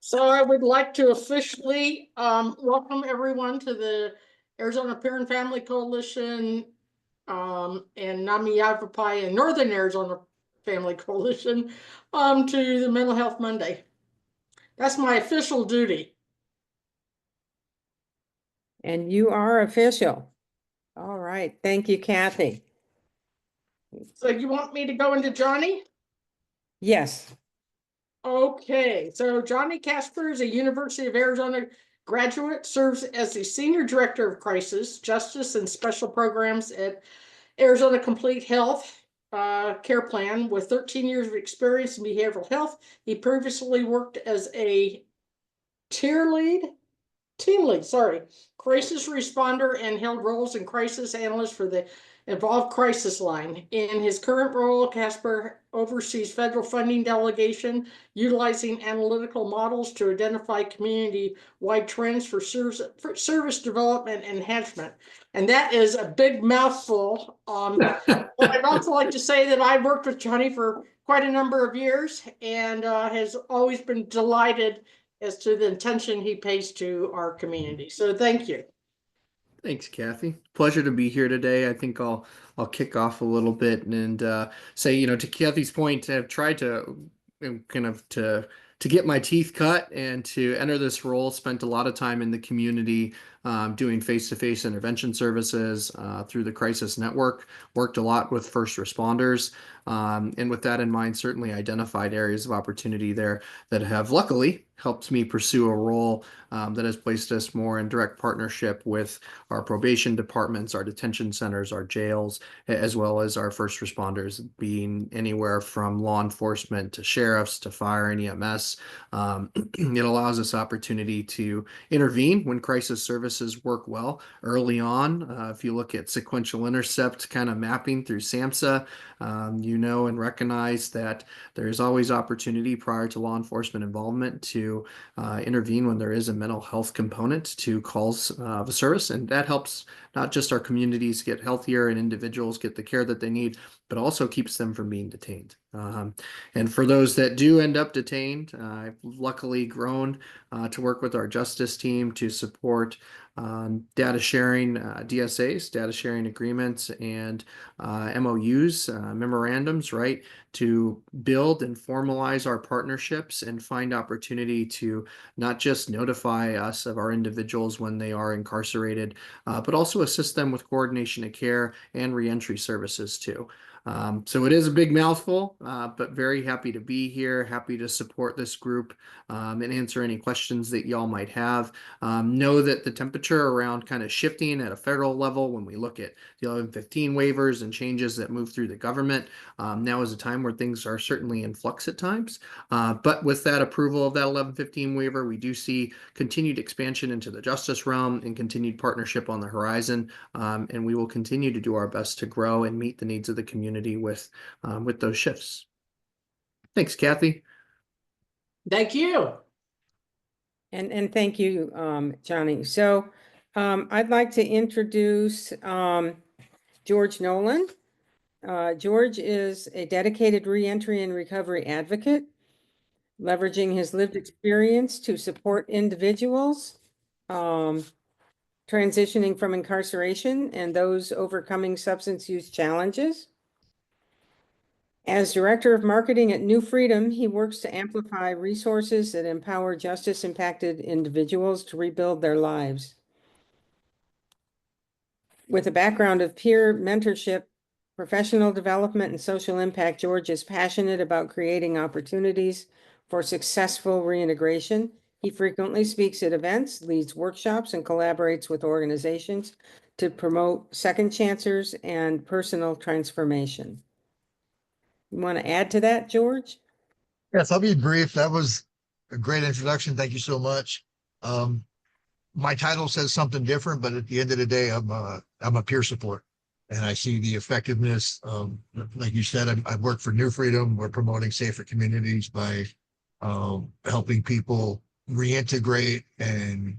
So I would like to officially welcome everyone to the Arizona Parent Family Coalition and Nami Yavapai and Northern Arizona Family Coalition to the Mental Health Monday. That's my official duty. And you are official. All right. Thank you, Kathy. So you want me to go into Johnny? Yes. Okay, so Johnny Casper is a University of Arizona graduate, serves as the Senior Director of Crisis, Justice, and Special Programs at Arizona Complete Health Care Plan with 13 years of experience in behavioral health. He previously worked as a team lead, crisis responder and held roles in crisis analyst for the Involved Crisis Line. In his current role, Casper oversees federal funding delegation, utilizing analytical models to identify community-wide trends for service development and enhancement. And that is a big mouthful. I'd also like to say that I've worked with Johnny for quite a number of years and has always been delighted as to the attention he pays to our community. So thank you. Thanks, Kathy. Pleasure to be here today. I think I'll kick off a little bit and say, to Kathy's point, I've tried to kind of to get my teeth cut and to enter this role. Spent a lot of time in the community doing face-to-face intervention services through the Crisis Network. Worked a lot with first responders, and with that in mind, certainly identified areas of opportunity there that have luckily helped me pursue a role that has placed us more in direct partnership with our probation departments, our detention centers, our jails, as well as our first responders, being anywhere from law enforcement to sheriffs to fire and EMS. It allows us opportunity to intervene when crisis services work well early on. If you look at sequential intercept kind of mapping through SAMHSA, and recognize that there's always opportunity prior to law enforcement involvement to intervene when there is a mental health component to calls of a service. And that helps not just our communities get healthier and individuals get the care that they need, but also keeps them from being detained. And for those that do end up detained, I've luckily grown to work with our justice team to support data sharing DSAs, data sharing agreements, and MOUs, memorandums, right, to build and formalize our partnerships and find opportunity to not just notify us of our individuals when they are incarcerated, but also assist them with coordination of care and reentry services too. So it is a big mouthful, but very happy to be here, happy to support this group and answer any questions that y'all might have. Know that the temperature around kind of shifting at a federal level when we look at the 1115 waivers and changes that move through the government, now is a time where things are certainly in flux at times. But with that approval of that 1115 waiver, we do see continued expansion into the justice realm and continued partnership on the horizon. And we will continue to do our best to grow and meet the needs of the community with those shifts. Thanks, Kathy. Thank you. And thank you, Johnny. So I'd like to introduce George Nolan. George is a dedicated reentry and recovery advocate, leveraging his lived experience to support individuals transitioning from incarceration and those overcoming substance use challenges. As Director of Marketing at New Freedom, he works to amplify resources that empower justice-impacted individuals to rebuild their lives. With a background of peer mentorship, professional development, and social impact, George is passionate about creating opportunities for successful reintegration. He frequently speaks at events, leads workshops, and collaborates with organizations to promote second chancers and personal transformation. You want to add to that, George? Yes, I'll be brief. That was a great introduction. Thank you so much. My title says something different, but at the end of the day, I'm a peer support, and I see the effectiveness. Like you said, I work for New Freedom. We're promoting safer communities by helping people reintegrate and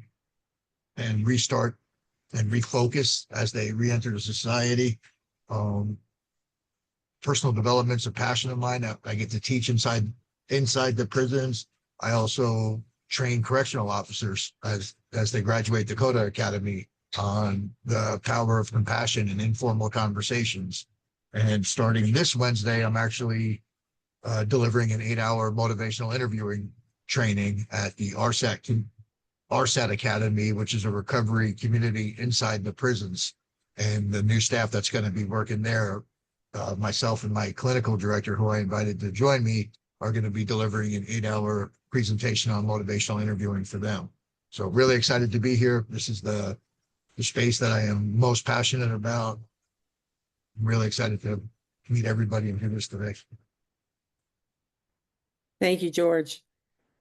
restart and refocus as they reenter the society. Personal development's a passion of mine. I get to teach inside the prisons. I also train correctional officers as they graduate Dakota Academy on the power of compassion and informal conversations. And starting this Wednesday, I'm actually delivering an 8-hour motivational interviewing training at the RSAT Academy, which is a recovery community inside the prisons. And the new staff that's going to be working there, myself and my clinical director, who I invited to join me, are going to be delivering an 8-hour presentation on motivational interviewing for them. So really excited to be here. This is the space that I am most passionate about. I'm really excited to meet everybody and hear this today. Thank you, George.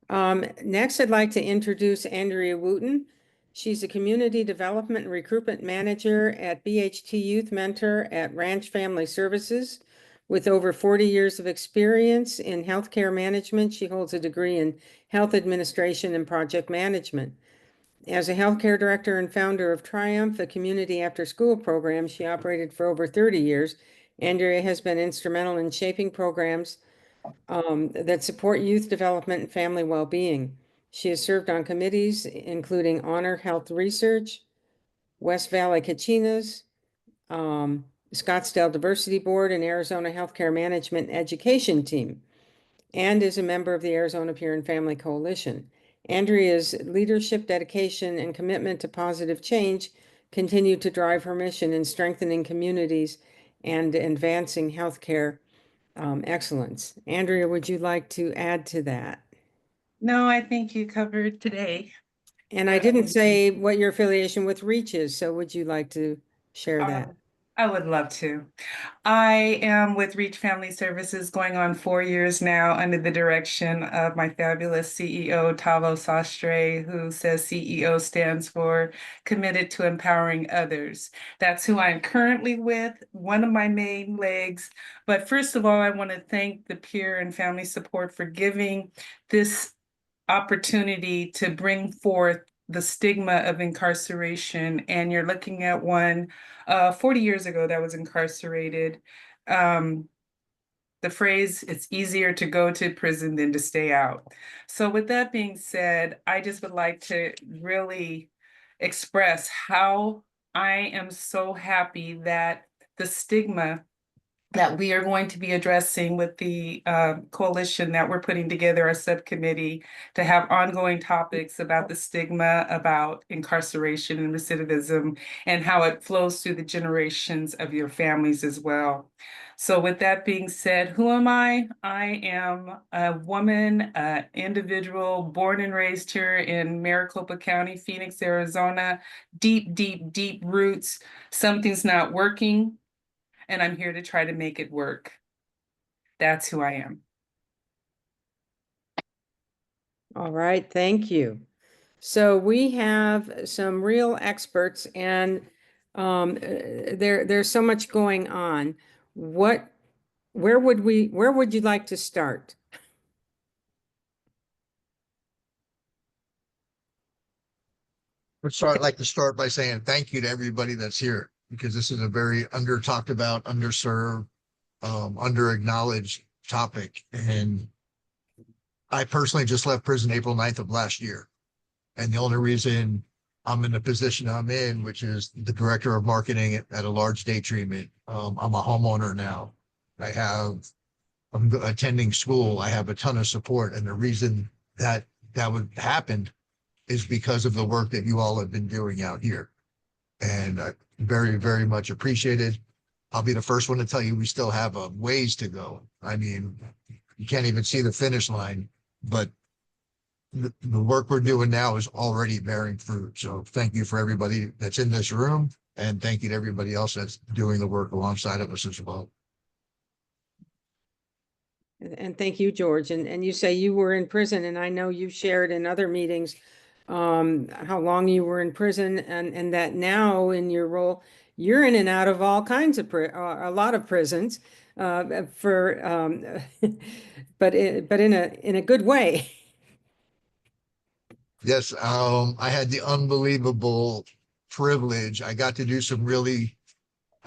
Next, I'd like to introduce Andrea Wooten. She's a Community Development and Recruitment Manager at BHT Youth Mentor at Ranch Family Services. With over 40 years of experience in healthcare management, she holds a degree in health administration and project management. As a healthcare director and founder of Triumph, a community after-school program she operated for over 30 years, Andrea has been instrumental in shaping programs that support youth development and family well-being. She has served on committees including Honor Health Research, West Valley Kachinas, Scottsdale Diversity Board, and Arizona Healthcare Management Education Team, and is a member of the Arizona Peer and Family Coalition. Andrea's leadership, dedication, and commitment to positive change continue to drive her mission in strengthening communities and advancing healthcare excellence. Andrea, would you like to add to that? No, I think you covered today. And I didn't say what your affiliation with REACH is, so would you like to share that? I would love to. I am with Reach Family Services going on 4 years now under the direction of my fabulous CEO, Tavo Sastre, who says CEO stands for Committed to Empowering Others. That's who I'm currently with, one of my main legs. But first of all, I want to thank the peer and family support for giving this opportunity to bring forth the stigma of incarceration. And you're looking at one 40 years ago that was incarcerated. The phrase, it's easier to go to prison than to stay out. So with that being said, I just would like to really express how I am so happy that the stigma that we are going to be addressing with the coalition that we're putting together, a subcommittee, to have ongoing topics about the stigma about incarceration and recidivism and how it flows through the generations of your families as well. So with that being said, who am I? I am a woman, an individual born and raised here in Maricopa County, Phoenix, Arizona, deep, deep, deep roots. Something's not working, and I'm here to try to make it work. That's who I am. All right, thank you. So we have some real experts, and there's so much going on. Where would you like to start? I'd like to start by saying thank you to everybody that's here, because this is a very under talked about, underserved, under acknowledged topic. And I personally just left prison April 9th of last year. And the only reason I'm in the position I'm in, which is the director of marketing at a large day treatment, I'm a homeowner now. I'm attending school. I have a ton of support. And the reason that would happen is because of the work that you all have been doing out here. And I very, very much appreciated. I'll be the first one to tell you we still have a ways to go. I mean, you can't even see the finish line, but the work we're doing now is already bearing fruit. So thank you for everybody that's in this room, and thank you to everybody else that's doing the work alongside of us as well. And thank you, George. And you say you were in prison, and I know you've shared in other meetings how long you were in prison, and that now in your role, you're in and out of all kinds of a lot of prisons, but in a good way. Yes, I had the unbelievable privilege. I got to do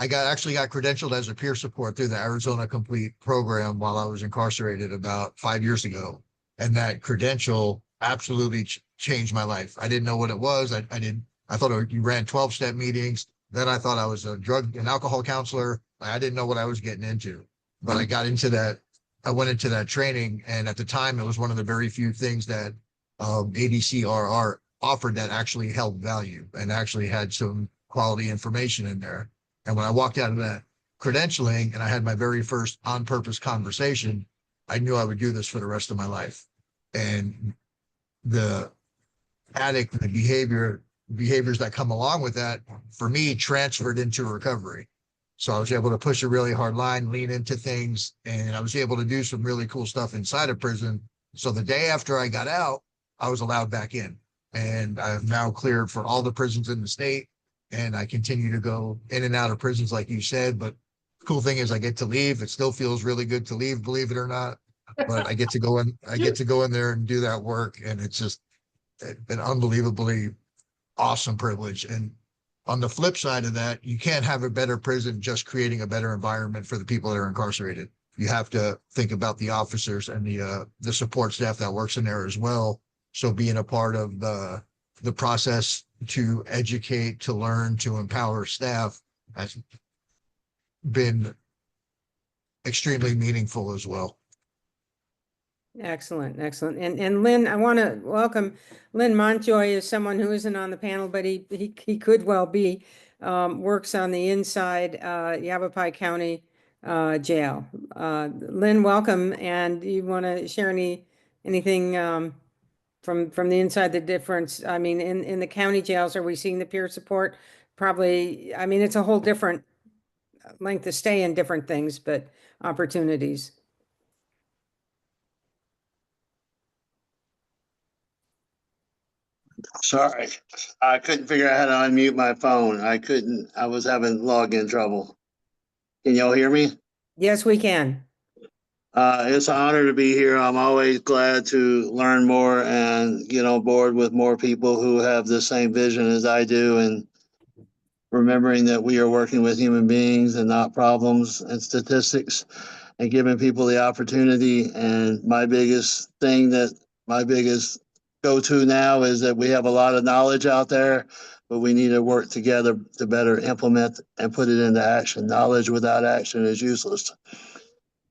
actually got credentialed as a peer support through the Arizona Complete program while I was incarcerated about 5 years ago. And that credential absolutely changed my life. I didn't know what it was. I thought you ran 12-step meetings. Then I thought I was a drug and alcohol counselor. I didn't know what I was getting into, but I got into that. I went into that training, and at the time, it was one of the very few things that ADCRR offered that actually held value and actually had some quality information in there. And when I walked out of that credentialing and I had my very first on-purpose conversation, I knew I would do this for the rest of my life. And the addict and the behaviors that come along with that, for me, transferred into recovery. So I was able to push a really hard line, lean into things, and I was able to do some really cool stuff inside of prison. So the day after I got out, I was allowed back in. And I'm now cleared for all the prisons in the state. And I continue to go in and out of prisons, like you said. But the cool thing is I get to leave. It still feels really good to leave, believe it or not. But I get to go in there and do that work. And it's just an unbelievably awesome privilege. And on the flip side of that, you can't have a better prison just creating a better environment for the people that are incarcerated. You have to think about the officers and the support staff that works in there as well. So being a part of the process to educate, to learn, to empower staff has been extremely meaningful as well. Excellent, excellent. And Lynn, I want to welcome Lynn Montjoy is someone who isn't on the panel, but he could well be, works on the inside Yavapai County Jail. Lynn, welcome. And you want to share anything from the inside, the difference? I mean, in the county jails, are we seeing the peer support? Probably, I mean, it's a whole different length of stay and different things, but opportunities. Sorry, I couldn't figure out how to unmute my phone. I was having login trouble. Can y'all hear me? Yes, we can. It's an honor to be here. I'm always glad to learn more and get on board with more people who have the same vision as I do, and remembering that we are working with human beings and not problems and statistics, and giving people the opportunity. And my biggest go-to now is that we have a lot of knowledge out there, but we need to work together to better implement and put it into action. Knowledge without action is useless.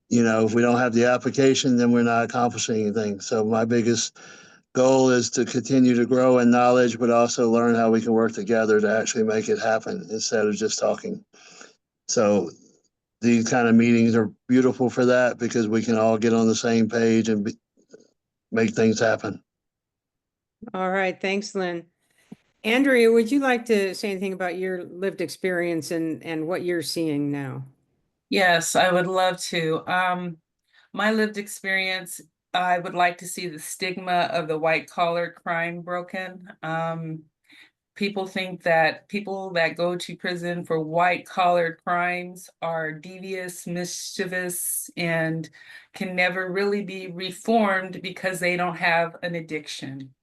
You know, if we don't have the application, then we're not accomplishing anything. So my biggest goal is to continue to grow in knowledge, but also learn how we can work together to actually make it happen instead of just talking. So these kind of meetings are beautiful for that, because we can all get on the same page and make things happen. All right, thanks, Lynn. Andrea, would you like to say anything about your lived experience and what you're seeing now? Yes, I would love to. My lived experience, I would like to see the stigma of the white collar crime broken. People think that people that go to prison for white collar crimes are devious, mischievous, and can never really be reformed because they don't have an addiction.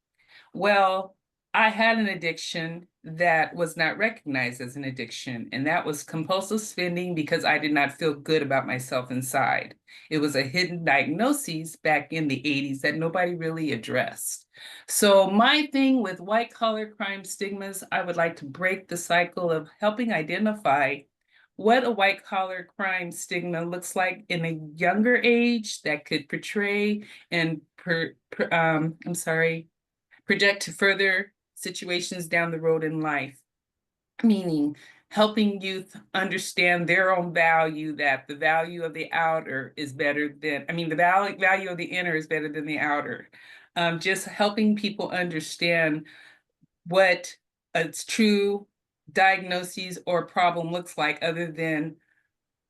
Well, I had an addiction that was not recognized as an addiction, and that was compulsive spending because I did not feel good about myself inside. It was a hidden diagnosis back in the 80s that nobody really addressed. So my thing with white collar crime stigmas, I would like to break the cycle of helping identify what a white collar crime stigma looks like in a younger age that could portray and project to further situations down the road in life, meaning helping youth understand their own value, that the value of the outer is better than, the value of the inner is better than the outer. Just helping people understand what a true diagnosis or problem looks like, other than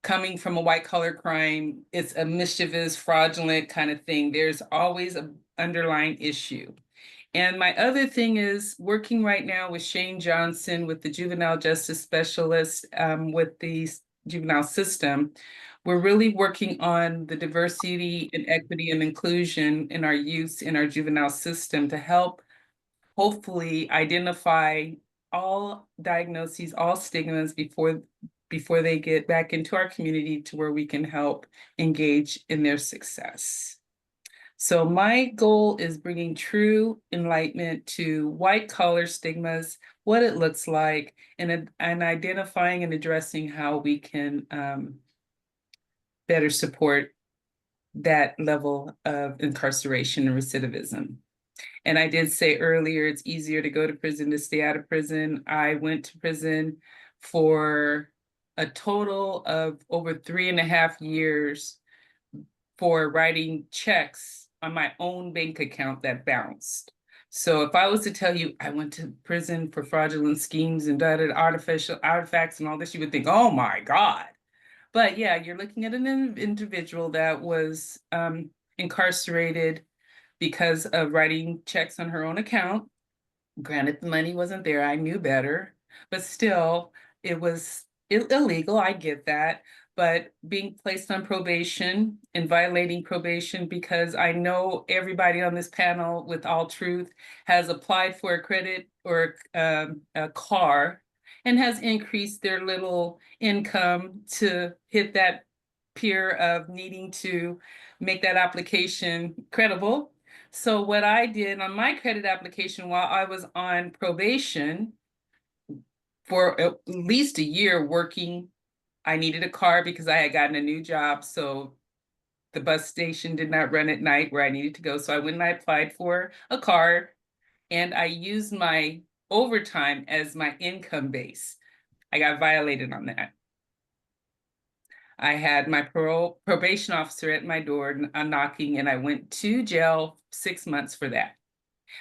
coming from a white collar crime, it's a mischievous, fraudulent kind of thing. There's always an underlying issue. And my other thing is working right now with Shane Johnson, with the juvenile justice specialist, with the juvenile system. We're really working on the diversity and equity and inclusion in our youth, in our juvenile system, to help hopefully identify all diagnoses, all stigmas before they get back into our community, to where we can help engage in their success. So my goal is bringing true enlightenment to white collar stigmas, what it looks like, and identifying and addressing how we can better support that level of incarceration and recidivism. And I did say earlier, it's easier to go to prison to stay out of prison. I went to prison for a total of over 3.5 years for writing checks on my own bank account that bounced. So if I was to tell you I went to prison for fraudulent schemes and artificial artifacts and all this, you would think, oh my God. But yeah, you're looking at an individual that was incarcerated because of writing checks on her own account. Granted, the money wasn't there. I knew better, but still, it was illegal. I get that. But being placed on probation and violating probation, because I know everybody on this panel with all truth has applied for a credit or a car and has increased their little income to hit that peer of needing to make that application credible. So what I did on my credit application while I was on probation for at least a year working, I needed a car because I had gotten a new job. So the bus station did not run at night where I needed to go. So I went and I applied for a car and I used my overtime as my income base. I got violated on that. I had my probation officer at my door knocking, and I went to jail 6 months for that.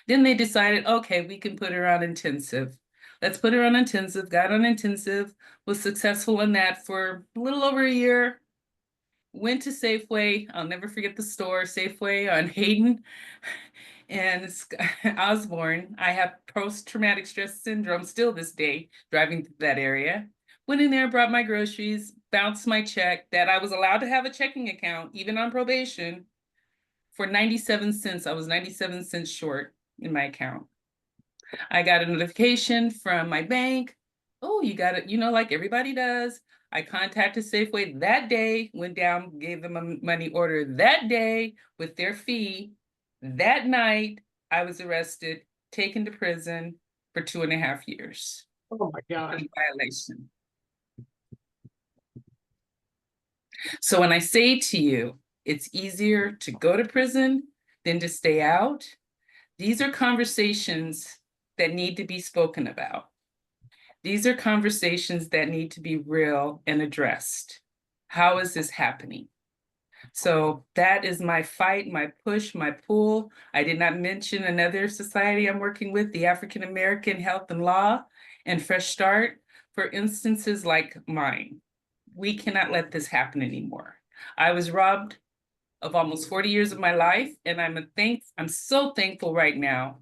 Then they decided, okay, we can put her on intensive. Let's put her on intensive, got on intensive, was successful in that for a little over a year. Went to Safeway, I'll never forget the store, Safeway on Hayden and Osborne. I have post-traumatic stress syndrome still this day, driving through that area. Went in there, brought my groceries, bounced my check that I was allowed to have a checking account, even on probation, for 97 cents. I was 97 cents short in my account. I got a notification from my bank. Oh, you got it, like everybody does. I contacted Safeway that day, went down, gave them a money order that day with their fee. That night, I was arrested, taken to prison for 2.5 years. Oh my God. Violation. So when I say to you, it's easier to go to prison than to stay out, these are conversations that need to be spoken about. These are conversations that need to be real and addressed. How is this happening? So that is my fight, my push, my pull. I did not mention another society I'm working with, the African American Health and Law and Fresh Start, for instances like mine. We cannot let this happen anymore. I was robbed of almost 40 years of my life, and I'm so thankful right now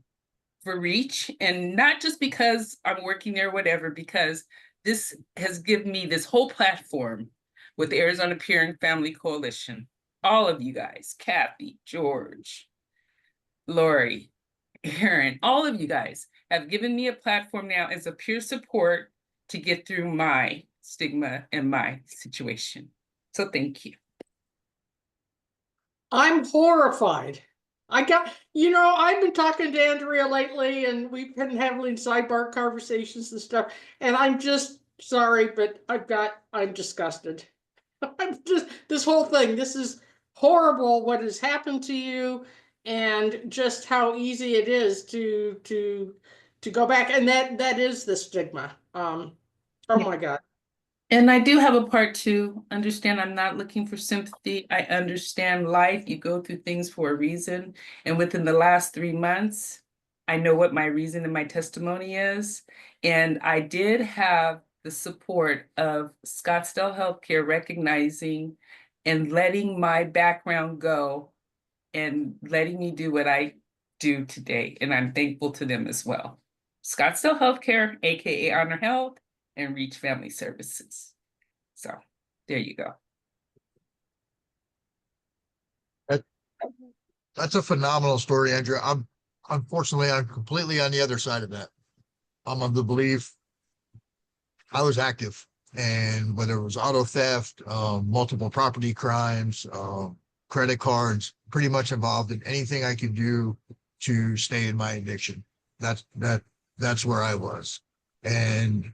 for Reach, and not just because I'm working there or whatever, because this has given me this whole platform with the Arizona Peer and Family Coalition. All of you guys, Kathy, George, Lori, Aaron, all of you guys have given me a platform now as a peer support to get through my stigma and my situation. So thank you. I'm horrified. I've been talking to Andrea lately and we've been having sidebar conversations and stuff. And I'm just sorry, but I'm disgusted. This whole thing, this is horrible what has happened to you and just how easy it is to go back. And that is the stigma. Oh my God. And I do have a part to understand. I'm not looking for sympathy. I understand life. You go through things for a reason. And within the last 3 months, I know what my reason and my testimony is. And I did have the support of Scottsdale Healthcare recognizing and letting my background go and letting me do what I do today. And I'm thankful to them as well. Scottsdale Healthcare, AKA Honor Health, and Reach Family Services. So there you go. That's a phenomenal story, Andrea. Unfortunately, I'm completely on the other side of that. I'm of the belief I was active, and whether it was auto theft, multiple property crimes, credit cards, pretty much involved in anything I could do to stay in my addiction. That's where I was. And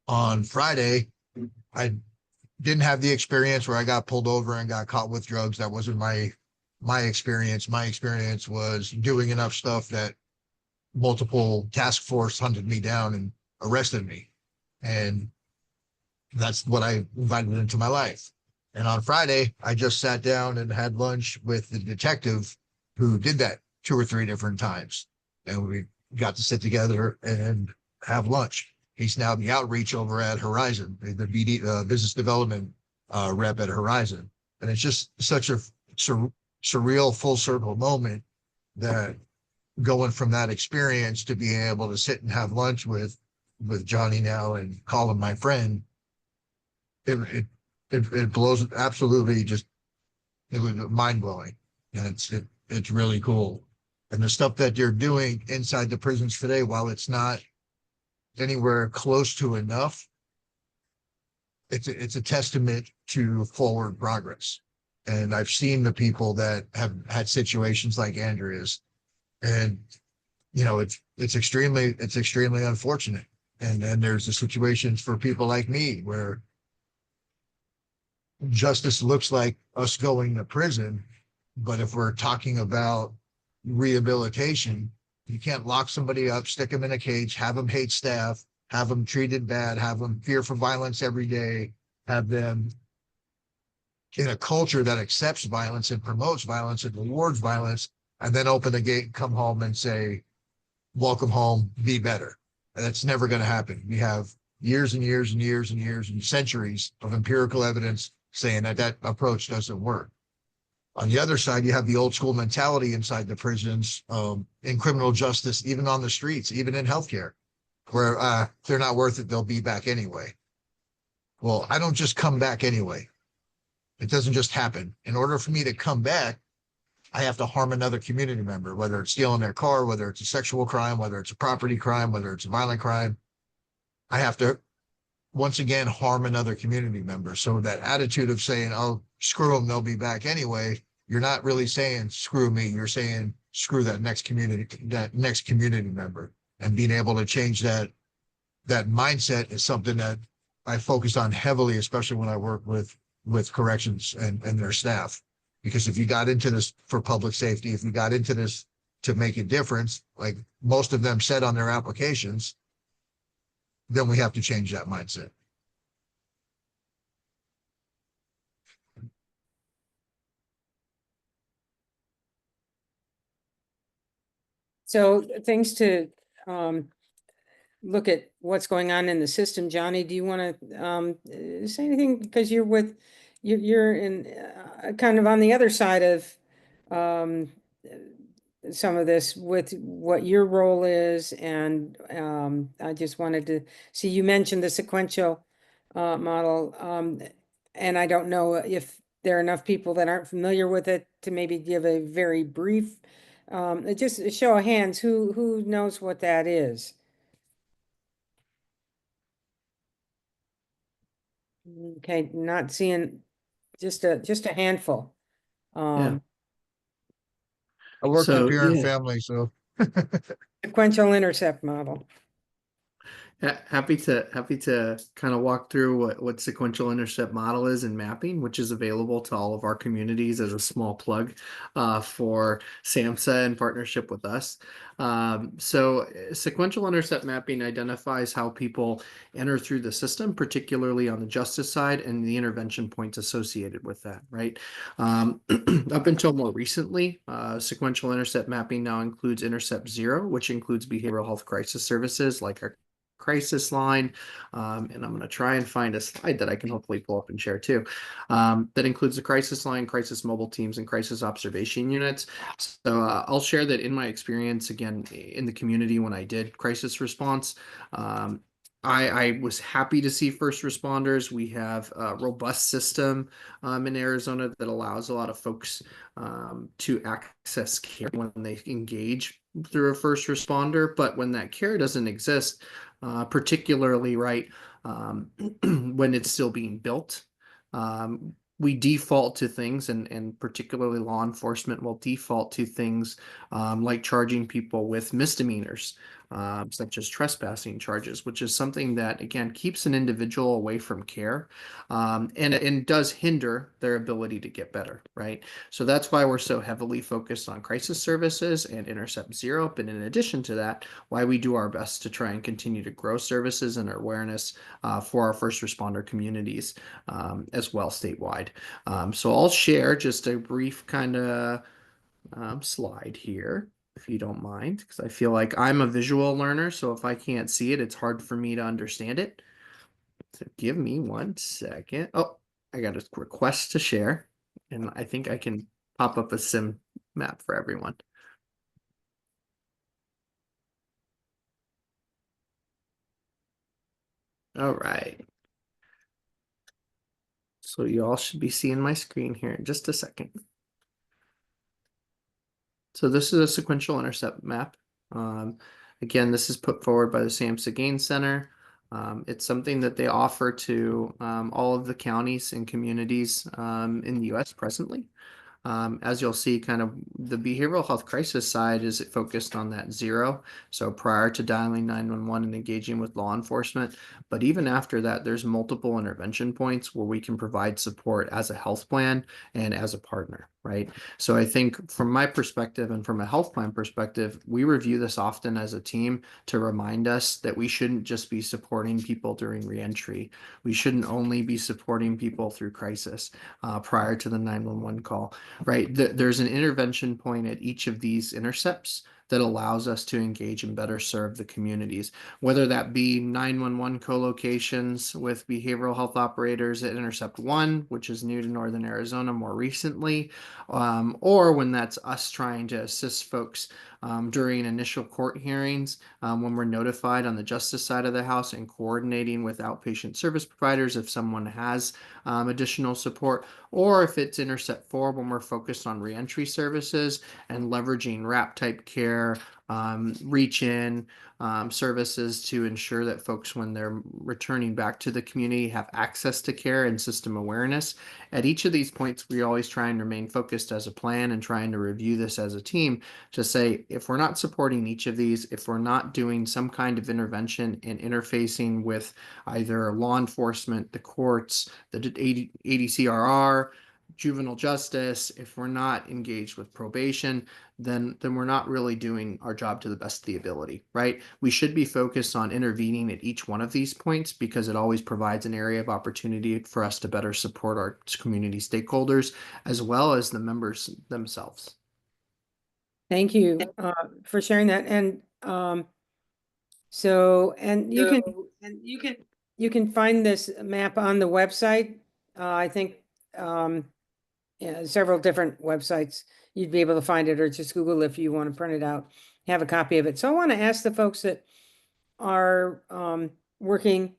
on Friday, I didn't have the experience where I got pulled over and got caught with drugs. That wasn't my experience. My experience was doing enough stuff that multiple task force hunted me down and arrested me. And that's what I invited into my life. And on Friday, I just sat down and had lunch with the detective who did that 2 or 3 different times. And we got to sit together and have lunch. He's now the outreach over at Horizon, the BD business development rep at Horizon. And it's just such a surreal full circle moment that going from that experience to being able to sit and have lunch with Johnny now and call him my friend, it blows absolutely just, it was mind blowing. And it's really cool. And the stuff that you're doing inside the prisons today, while it's not anywhere close to enough, it's a testament to forward progress. And I've seen the people that have had situations like Andrea's, and you know, it's extremely unfortunate. And then there's the situations for people like me where justice looks like us going to prison. But if we're talking about rehabilitation, you can't lock somebody up, stick them in a cage, have them hate staff, have them treated bad, have them fear for violence every day, have them in a culture that accepts violence and promotes violence and rewards violence, and then open the gate, come home and say, welcome home, be better. And that's never going to happen. We have years and years and years and years and centuries of empirical evidence saying that approach doesn't work. On the other side, you have the old school mentality inside the prisons, in criminal justice, even on the streets, even in healthcare, where they're not worth it, they'll be back anyway. Well, I don't just come back anyway. It doesn't just happen. In order for me to come back, I have to harm another community member, whether it's stealing their car, whether it's a sexual crime, whether it's a property crime, whether it's a violent crime. I have to, once again, harm another community member. So that attitude of saying, oh, screw them, they'll be back anyway, you're not really saying screw me, you're saying screw that next community member. And being able to change that mindset is something that I focus on heavily, especially when I work with corrections and their staff. Because if you got into this for public safety, if you got into this to make a difference, like most of them said on their applications, then we have to change that mindset. So things to look at what's going on in the system. Johnny, do you want to say anything? Because you're in kind of on the other side of some of this with what your role is. And I just wanted to see, you mentioned the sequential model. And I don't know if there are enough people that aren't familiar with it to maybe give a very brief, just a show of hands, who knows what that is? Okay, not seeing, just a handful. Yeah. I work So, in peer and yeah. family, so Sequential intercept model. Happy to kind of walk through what sequential intercept model is in mapping, which is available to all of our communities as a small plug for SAMHSA in partnership with us. So sequential intercept mapping identifies how people enter through the system, particularly on the justice side, and the intervention points associated with that, right? Up until more recently, sequential intercept mapping now includes Intercept 0, which includes behavioral health crisis services like our crisis line, and I'm going to try and find a slide that I can hopefully pull up and share too. That includes the crisis line, crisis mobile teams, and crisis observation units. So I'll share that in my experience, again, in the community when I did crisis response, I was happy to see first responders. We have a robust system in Arizona that allows a lot of folks to access care when they engage through a first responder. But when that care doesn't exist, particularly right when it's still being built, we default to things, and particularly law enforcement will default to things like charging people with misdemeanors, such as trespassing charges, which is something that, again, keeps an individual away from care, and does hinder their ability to get better, right? So that's why we're so heavily focused on crisis services and Intercept Zero. But in addition to that, why we do our best to try and continue to grow services and awareness for our first responder communities as well statewide. So I'll share just a brief kind of slide here, if you don't mind, because I feel like I'm a visual learner. So if I can't see it, it's hard for me to understand it. So give me 1 second. Oh, I got a request to share, and I think I can pop up a sim map for everyone. All right. So you all should be seeing my screen here in just a second. So this is a sequential intercept map. Again, this is put forward by the SAMHSA Gain Center. It's something that they offer to all of the counties and communities in the US presently. As you'll see, kind of the behavioral health crisis side is focused on that zero. So prior to dialing 911 and engaging with law enforcement. But even after that, there's multiple intervention points where we can provide support as a health plan and as a partner, right? So I think from my perspective and from a health plan perspective, we review this often as a team to remind us that we shouldn't just be supporting people during reentry. We shouldn't only be supporting people through crisis prior to the 911 call, right? There's an intervention point at each of these intercepts that allows us to engage and better serve the communities, whether that be 911 co-locations with behavioral health operators at Intercept 1, which is new to Northern Arizona more recently, or when that's us trying to assist folks during initial court hearings, when we're notified on the justice side of the house, and coordinating with outpatient service providers if someone has additional support, or if it's Intercept 4 when we're focused on reentry services and leveraging wrap type care, reach in services to ensure that folks, when they're returning back to the community, have access to care and system awareness. At each of these points, we always try and remain focused as a plan and trying to review this as a team to say, if we're not supporting each of these, if we're not doing some kind of intervention and interfacing with either law enforcement, the courts, the ADCRR, juvenile justice, if we're not engaged with probation, then we're not really doing our job to the best of the ability, right? We should be focused on intervening at each one of these points because it always provides an area of opportunity for us to better support our community stakeholders as well as the members themselves. Thank you for sharing that. And you can find this map on the website. I think yeah, several different websites you'd be able to find it, or just Google if you want to print it out, have a copy of it. So I want to ask the folks that are working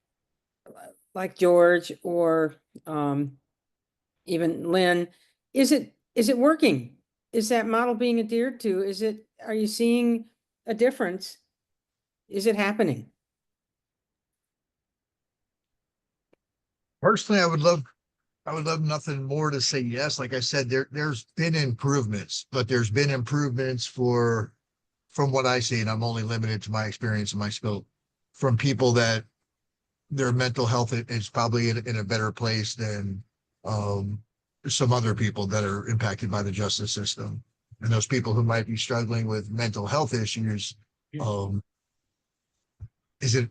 like George or even Lynn, is it working? Is that model being adhered to? Are you seeing a difference? Is it happening? Personally, I would love nothing more to say yes. Like I said, there's been improvements, but there's been improvements from what I see, and I'm only limited to my experience and my skill, from people that their mental health is probably in a better place than some other people that are impacted by the justice system. And those people who might be struggling with mental health issues, is it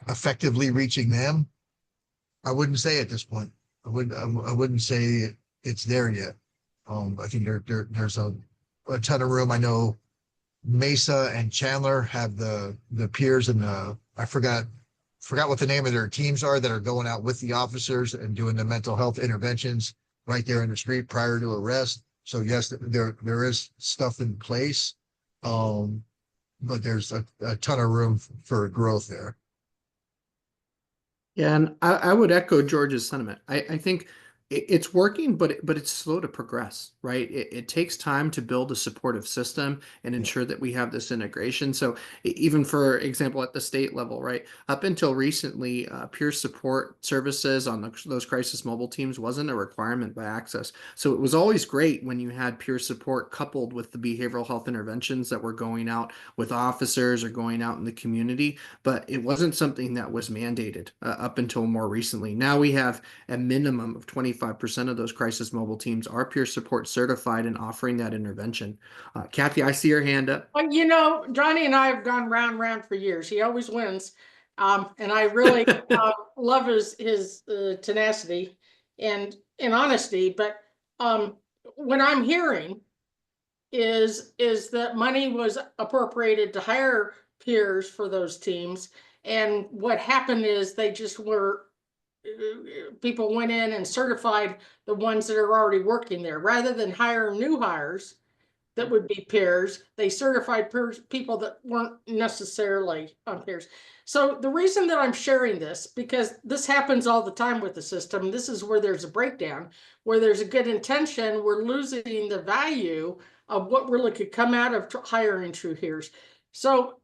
effectively reaching them? I wouldn't say at this point. I wouldn't say it's there yet. I think there's a ton of room. I know Mesa and Chandler have the peers and I forgot what the name of their teams are that are going out with the officers and doing the mental health interventions right there in the street prior to arrest. So yes, there is stuff in place, but there's a ton of room for growth there. Yeah, and I would echo George's sentiment. I think it's working, but it's slow to progress, right? It takes time to build a supportive system and ensure that we have this integration. So even for example, at the state level, right, up until recently, peer support services on those crisis mobile teams wasn't a requirement by Access. So it was always great when you had peer support coupled with the behavioral health interventions that were going out with officers or going out in the community, but it wasn't something that was mandated up until more recently. Now we have a minimum of 25% of those crisis mobile teams are peer support certified and offering that intervention. Kathy, I see your hand up. Well, you know, Johnny and I have gone round and round for years. He always wins. And I really love his tenacity and honesty. But what I'm hearing is that money was appropriated to hire peers for those teams. And what happened is they just were people went in and certified the ones that are already working there rather than hire new hires that would be peers. They certified peers, people that weren't necessarily peers. So the reason that I'm sharing this, because this happens all the time with the system, this is where there's a breakdown, where there's a good intention, we're losing the value of what really could come out of hiring true peers. So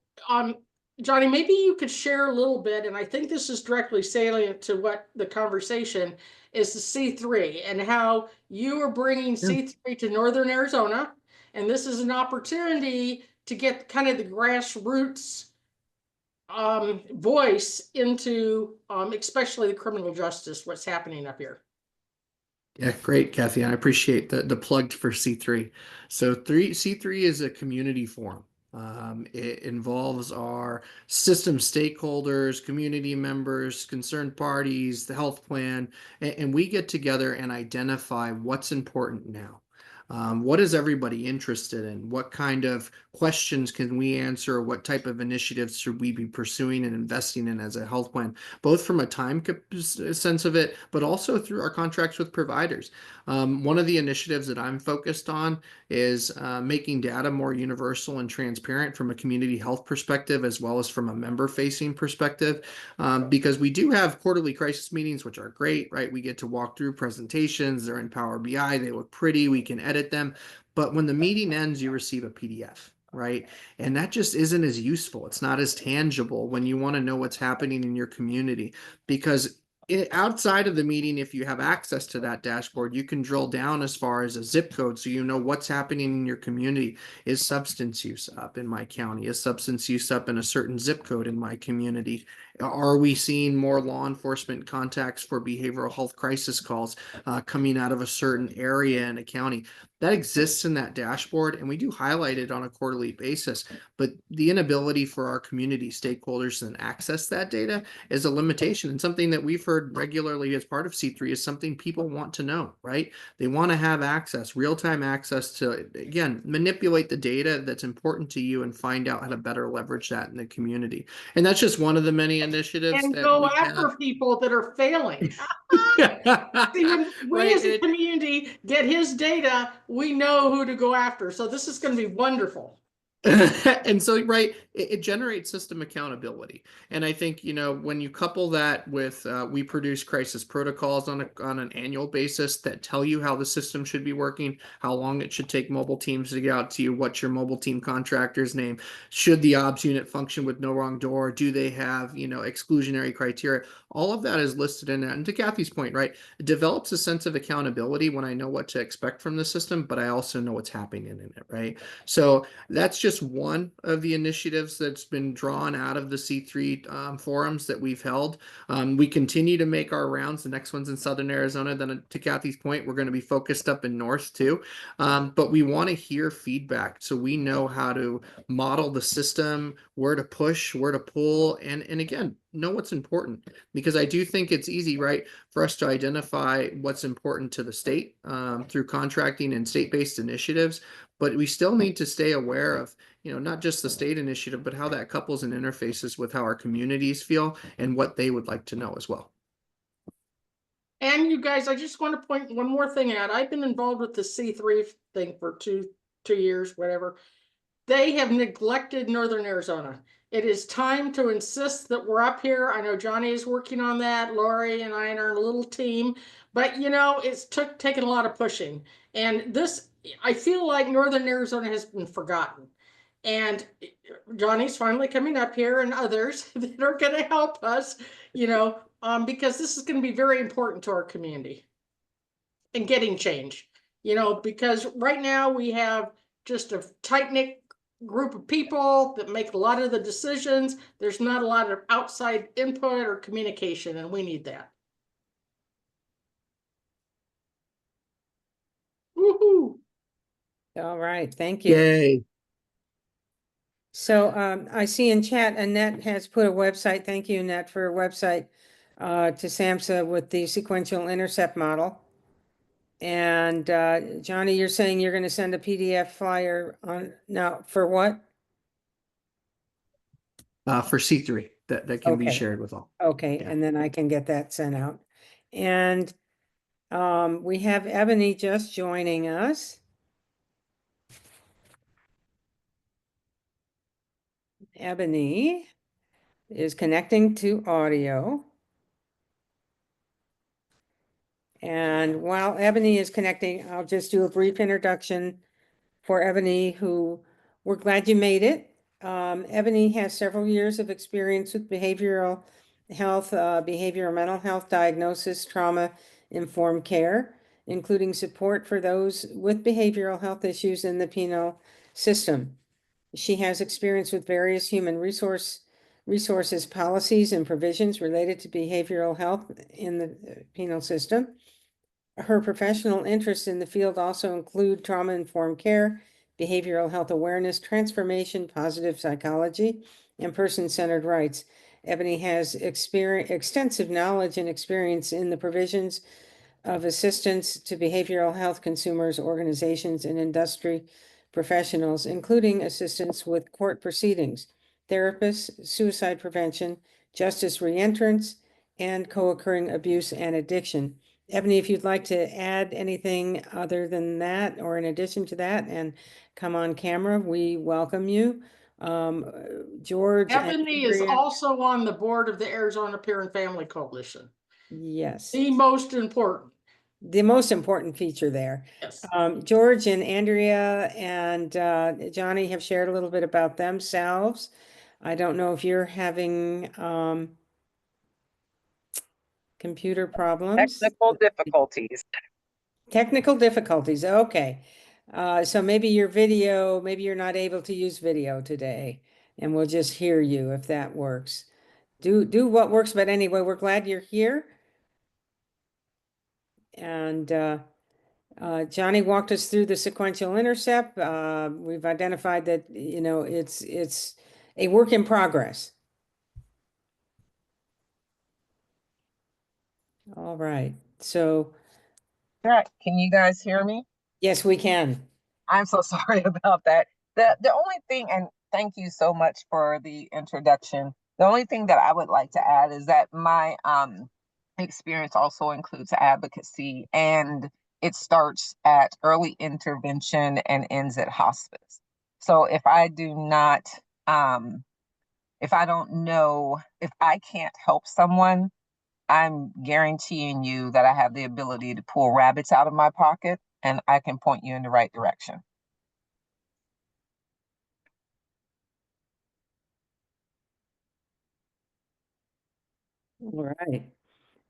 Johnny, maybe you could share a little bit, and I think this is directly salient to what the conversation is, the C3 and how you are bringing C3 to Northern Arizona. And this is an opportunity to get kind of the grassroots voice into especially the criminal justice, what's happening up here. Yeah, great, Kathy. I appreciate the plug for C3. So C3 is a community forum. It involves our system stakeholders, community members, concerned parties, the health plan, and we get together and identify what's important now. What is everybody interested in? What kind of questions can we answer? What type of initiatives should we be pursuing and investing in as a health plan, both from a time sense of it, but also through our contracts with providers. One of the initiatives that I'm focused on is making data more universal and transparent from a community health perspective, as well as from a member-facing perspective, because we do have quarterly crisis meetings, which are great, right? We get to walk through presentations. They're in Power BI. They look pretty. We can edit them. But when the meeting ends, you receive a PDF, right? And that just isn't as useful. It's not as tangible when you want to know what's happening in your community, because outside of the meeting, if you have access to that dashboard, you can drill down as far as a zip code so you know what's happening in your community. Is substance use up in my county? Is substance use up in a certain zip code in my community? Are we seeing more law enforcement contacts for behavioral health crisis calls coming out of a certain area in a county? That exists in that dashboard, and we do highlight it on a quarterly basis. But the inability for our community stakeholders to access that data is a limitation, and something that we've heard regularly as part of C3 is something people want to know, right? They want to have access, real-time access to, again, manipulate the data that's important to you and find out how to better leverage that in the community. And that's just one of the many initiatives And that go we after have. people that are failing. See, when we Right, as a community get his data, we know who to go after. So this is going to be wonderful. and so, right, it generates system accountability. And I think, you know, when you couple that with, we produce crisis protocols on an annual basis that tell you how the system should be working, how long it should take mobile teams to get out to you, what's your mobile team contractor's name, should the OBS unit function with no wrong door, do they have, you know, exclusionary criteria, all of that is listed in that. And to Kathy's point, right, it develops a sense of accountability when I know what to expect from the system, but I also know what's happening in it, right? So that's just one of the initiatives that's been drawn out of the C3 forums that we've held. We continue to make our rounds. The next one's in Southern Arizona. Then to Kathy's point, we're going to be focused up in North too. But we want to hear feedback so we know how to model the system, where to push, where to pull, and again, know what's important, because I do think it's easy, right, for us to identify what's important to the state through contracting and state-based initiatives, but we still need to stay aware of, you know, not just the state initiative, but how that couples and interfaces with how our communities feel and what they would like to know as well. And you guys, I just want to point one more thing out. I've been involved with the C3 thing for two years, whatever. They have neglected Northern Arizona. It is time to insist that we're up here. I know Johnny is working on that. Lori and I are a little team, But you know, it's taken a lot of pushing. And this, I feel like Northern Arizona has been forgotten. And Johnny's finally coming up here and others that are going to help us, because this is going to be very important to our community and getting change, because right now we have just a tight-knit group of people that make a lot of the decisions. There's not a lot of outside input or communication, and we need that. Woohoo! All right, thank you. Yay. So I see in chat, Annette has put a website. Thank you, Annette, for a website to SAMHSA with the sequential intercept model. And Johnny, you're saying you're going to send a PDF flyer on now for what? For C3 that can be Okay. shared with all. Okay, Yeah. and then I can get that sent out. And we have Ebony just joining us. Ebony is connecting to audio. And while Ebony is connecting, I'll just do a brief introduction for Ebony, who we're glad you made it. Ebony has several years of experience with behavioral health, behavioral mental health diagnosis, trauma-informed care, including support for those with behavioral health issues in the penal system. She has experience with various human resources policies and provisions related to behavioral health in the penal system. Her professional interests in the field also include trauma-informed care, behavioral health awareness, transformation, positive psychology, and person-centered rights. Ebony has extensive knowledge and experience in the provisions of assistance to behavioral health consumers, organizations, and industry professionals, including assistance with court proceedings, therapists, suicide prevention, justice reentrance, and co-occurring abuse and addiction. Ebony, if you'd like to add anything other than that or in addition to that and come on camera, we welcome you. George and Ebony is Andrea, also on the board of the Arizona Peer and Family Coalition. yes, The most important. the most important feature there. Yes. George and Andrea and Johnny have shared a little bit about themselves. I don't know if you're having computer problems. Technical difficulties. Technical difficulties, okay. So maybe your video, maybe you're not able to use video today, and we'll just hear you if that works. Do what works, but anyway, we're glad you're here. And Johnny walked us through the sequential intercept. We've identified that, it's a work in progress. All right, so All right, can you guys hear me? yes, we can. I'm so sorry about that. The only thing, and thank you so much for the introduction. The only thing that I would like to add is that my experience also includes advocacy, and it starts at early intervention and ends at hospice. So if I don't know, if I can't help someone, I'm guaranteeing you that I have the ability to pull rabbits out of my pocket and I can point you in the right direction. All right.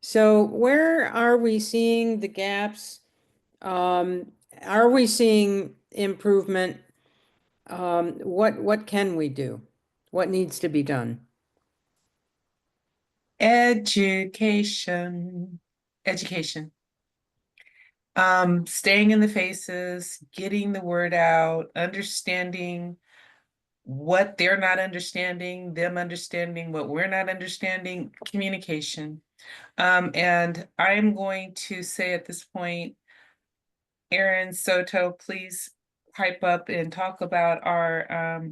So where are we seeing the gaps? Are we seeing improvement? What can we do? What needs to be done? Education. Staying in the faces, getting the word out, understanding what they're not understanding, them understanding what we're not understanding, communication. And I'm going to say at this point, Aaron Soto, please pipe up and talk about our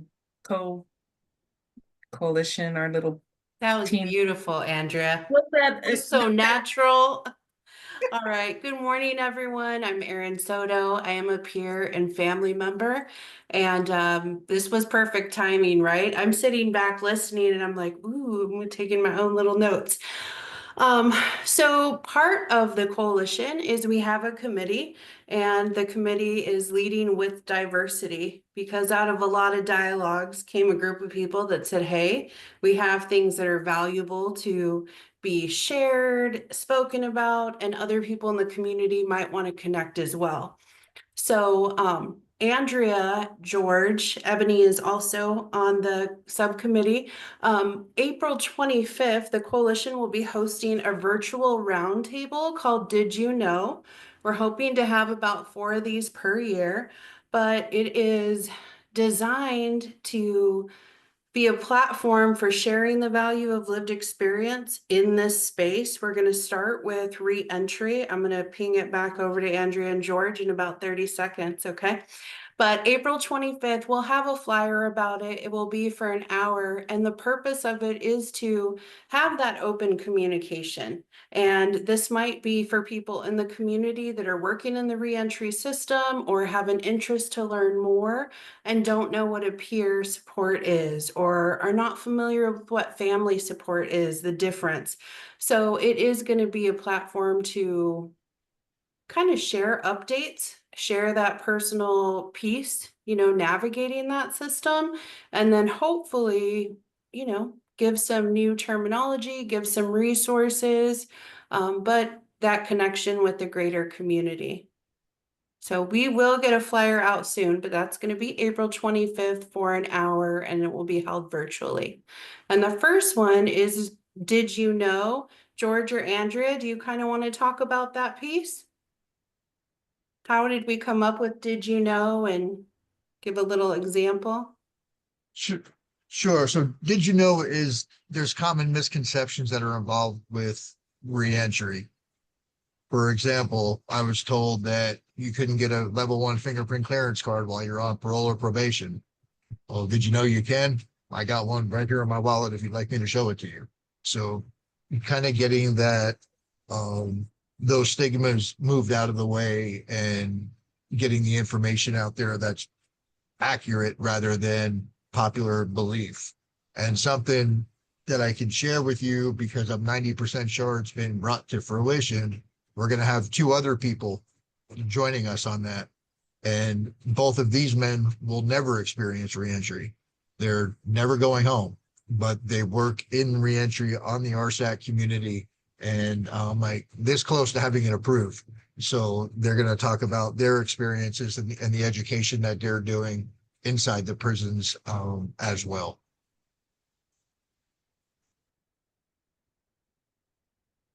coalition, our little That was team. beautiful, Andrea. What's that? It was so natural. All right. Good morning, everyone. I'm Erin Soto. I am a peer and family member. And this was perfect timing, right? I'm sitting back listening and I'm like, ooh, I'm taking my own little notes. So part of the coalition is we have a committee, and the committee is leading with diversity, because out of a lot of dialogues came a group of people that said, hey, we have things that are valuable to be shared, spoken about, and other people in the community might want to connect as well. So Andrea, George, Ebony is also on the subcommittee. April 25th, the coalition will be hosting a virtual roundtable called Did You Know? We're hoping to have about 4 of these per year, but it is designed to be a platform for sharing the value of lived experience in this space. We're going to start with re-entry. I'm going to ping it back over to Andrea and George in about 30 seconds, okay? But April 25th, we'll have a flyer about it. It will be for an hour. And the purpose of it is to have that open communication. And this might be for people in the community that are working in the reentry system or have an interest to learn more and don't know what a peer support is, or are not familiar with what family support is, the difference. So it is going to be a platform to kind of share updates, share that personal piece, navigating that system, and then hopefully, give some new terminology, give some resources, but that connection with the greater community. So we will get a flyer out soon, but that's going to be April 25th for an hour, and it will be held virtually. And the first one is, Did You Know? George or Andrea, do you kind of want to talk about that piece? How did we come up with Did You Know, and give a little example? Sure. So did you know there's common misconceptions that are involved with reentry. For example, I was told that you couldn't get a level 1 fingerprint clearance card while you're on parole or probation. Well, did you know you can? I got one right here in my wallet if you'd like me to show it to you. So kind of getting that those stigmas moved out of the way and getting the information out there that's accurate rather than popular belief. And something that I can share with you, because I'm 90% sure it's been brought to fruition, we're going to have 2 other people joining us on that. And both of these men will never experience reentry. They're never going home, but they work in reentry on the RSAC community, and like this close to having it approved. So they're going to talk about their experiences and the education that they're doing inside the prisons as well.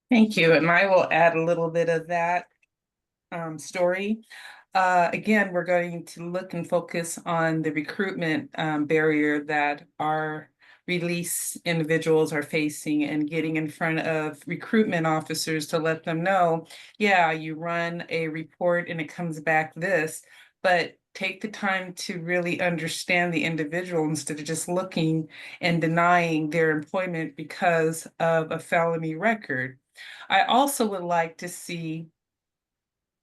Thank you. And I will add a little bit of that story. Again, we're going to look and focus on the recruitment barrier that our release individuals are facing, and getting in front of recruitment officers to let them know, yeah, you run a report and it comes back this, but take the time to really understand the individual instead of just looking and denying their employment because of a felony record. I also would like to see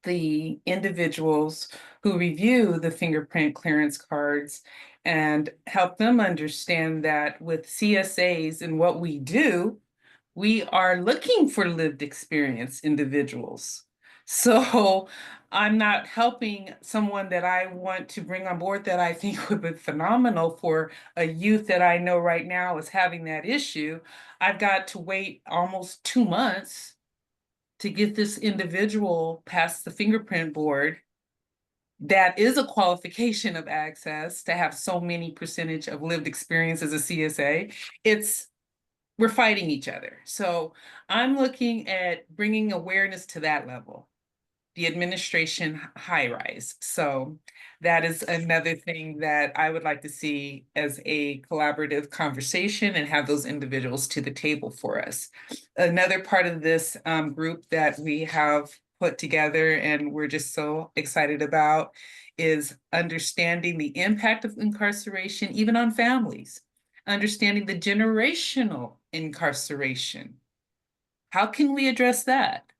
the individuals who review the fingerprint clearance cards and help them understand that with CSAs and what we do, we are looking for lived experience individuals. So I'm not helping someone that I want to bring on board that I think would be phenomenal for a youth that I know right now is having that issue. I've got to wait almost 2 months to get this individual past the fingerprint board. That is a qualification of access to have so many percentage of lived experience as a CSA. We're fighting each other. So I'm looking at bringing awareness to that level, the administration high rise. So that is another thing that I would like to see as a collaborative conversation, and have those individuals to the table for us. Another part of this group that we have put together and we're just so excited about is understanding the impact of incarceration, even on families, understanding the generational incarceration. How can we address that?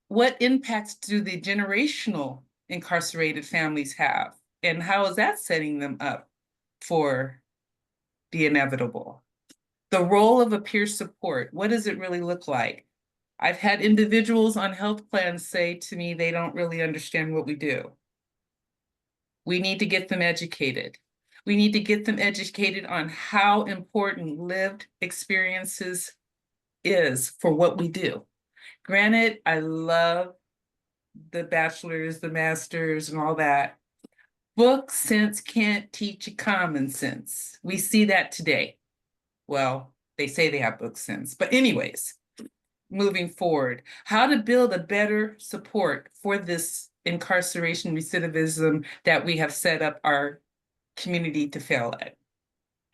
What impacts do the generational incarcerated families have? And how is that setting them up for the inevitable? The role of a peer support, what does it really look like? I've had individuals on health plans say to me they don't really understand what we do. We need to get them educated. We need to get them educated on how important lived experiences is for what we do. Granted, I love the bachelor's, the master's, and all that. Book sense can't teach you common sense. We see that today. Well, they say they have book sense, but anyways, moving forward, how to build a better support for this incarceration recidivism that we have set up our community to fail at.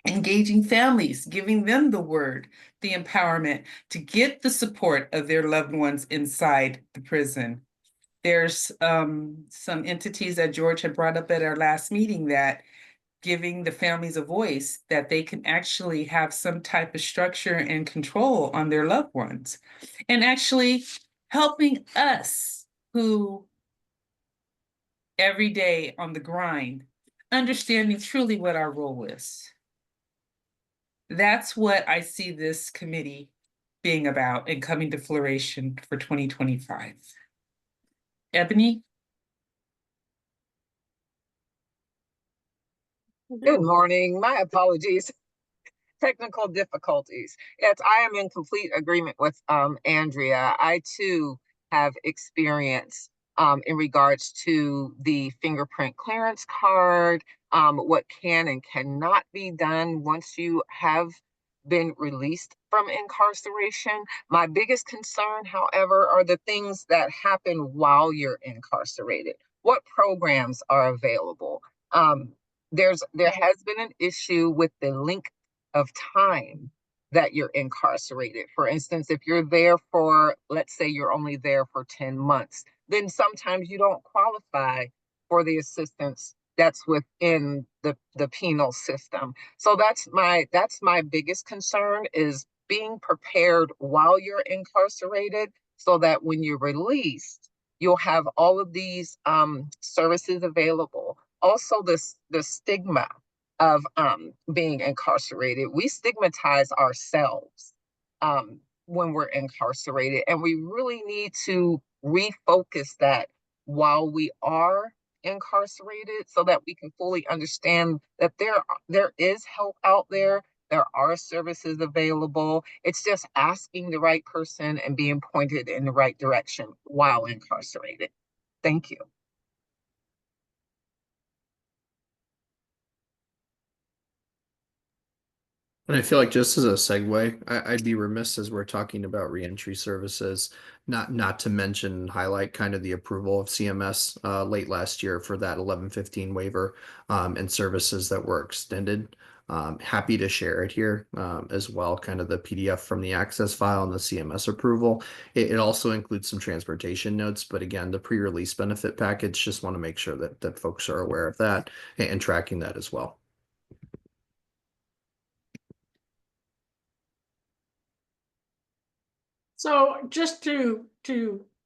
Engaging families, giving them the word, the empowerment to get the support of their loved ones inside the prison. There's some entities that George had brought up at our last meeting that giving the families a voice, that they can actually have some type of structure and control on their loved ones, and actually helping us who every day on the grind, understanding truly what our role is. That's what I see this committee being about and coming to fruition for 2025. Ebony? Good morning. My apologies. Technical difficulties. Yes, I am in complete agreement with Andrea. I too have experience in regards to the fingerprint clearance card, what can and cannot be done once you have been released from incarceration. My biggest concern, however, are the things that happen while you're incarcerated. What programs are available? There has been an issue with the link of time that you're incarcerated. For instance, if you're there for, let's say you're only there for 10 months, then sometimes you don't qualify for the assistance that's within the penal system. So that's my biggest concern, is being prepared while you're incarcerated so that when you're released, you'll have all of these services available. Also, the stigma of being incarcerated. We stigmatize ourselves when we're incarcerated, and we really need to refocus that while we are incarcerated, so that we can fully understand that there is help out there. There are services available. It's just asking the right person and being pointed in the right direction while incarcerated. Thank you. And I feel like, just as a segue, I'd be remiss, as we're talking about reentry services, not to mention and highlight kind of the approval of CMS late last year for that 1115 waiver and services that were extended. Happy to share it here as well, kind of the PDF from the access file and the CMS approval. It also includes some transportation notes, but again, the pre-release benefit package, just want to make sure that folks are aware of that and tracking that as well. So just to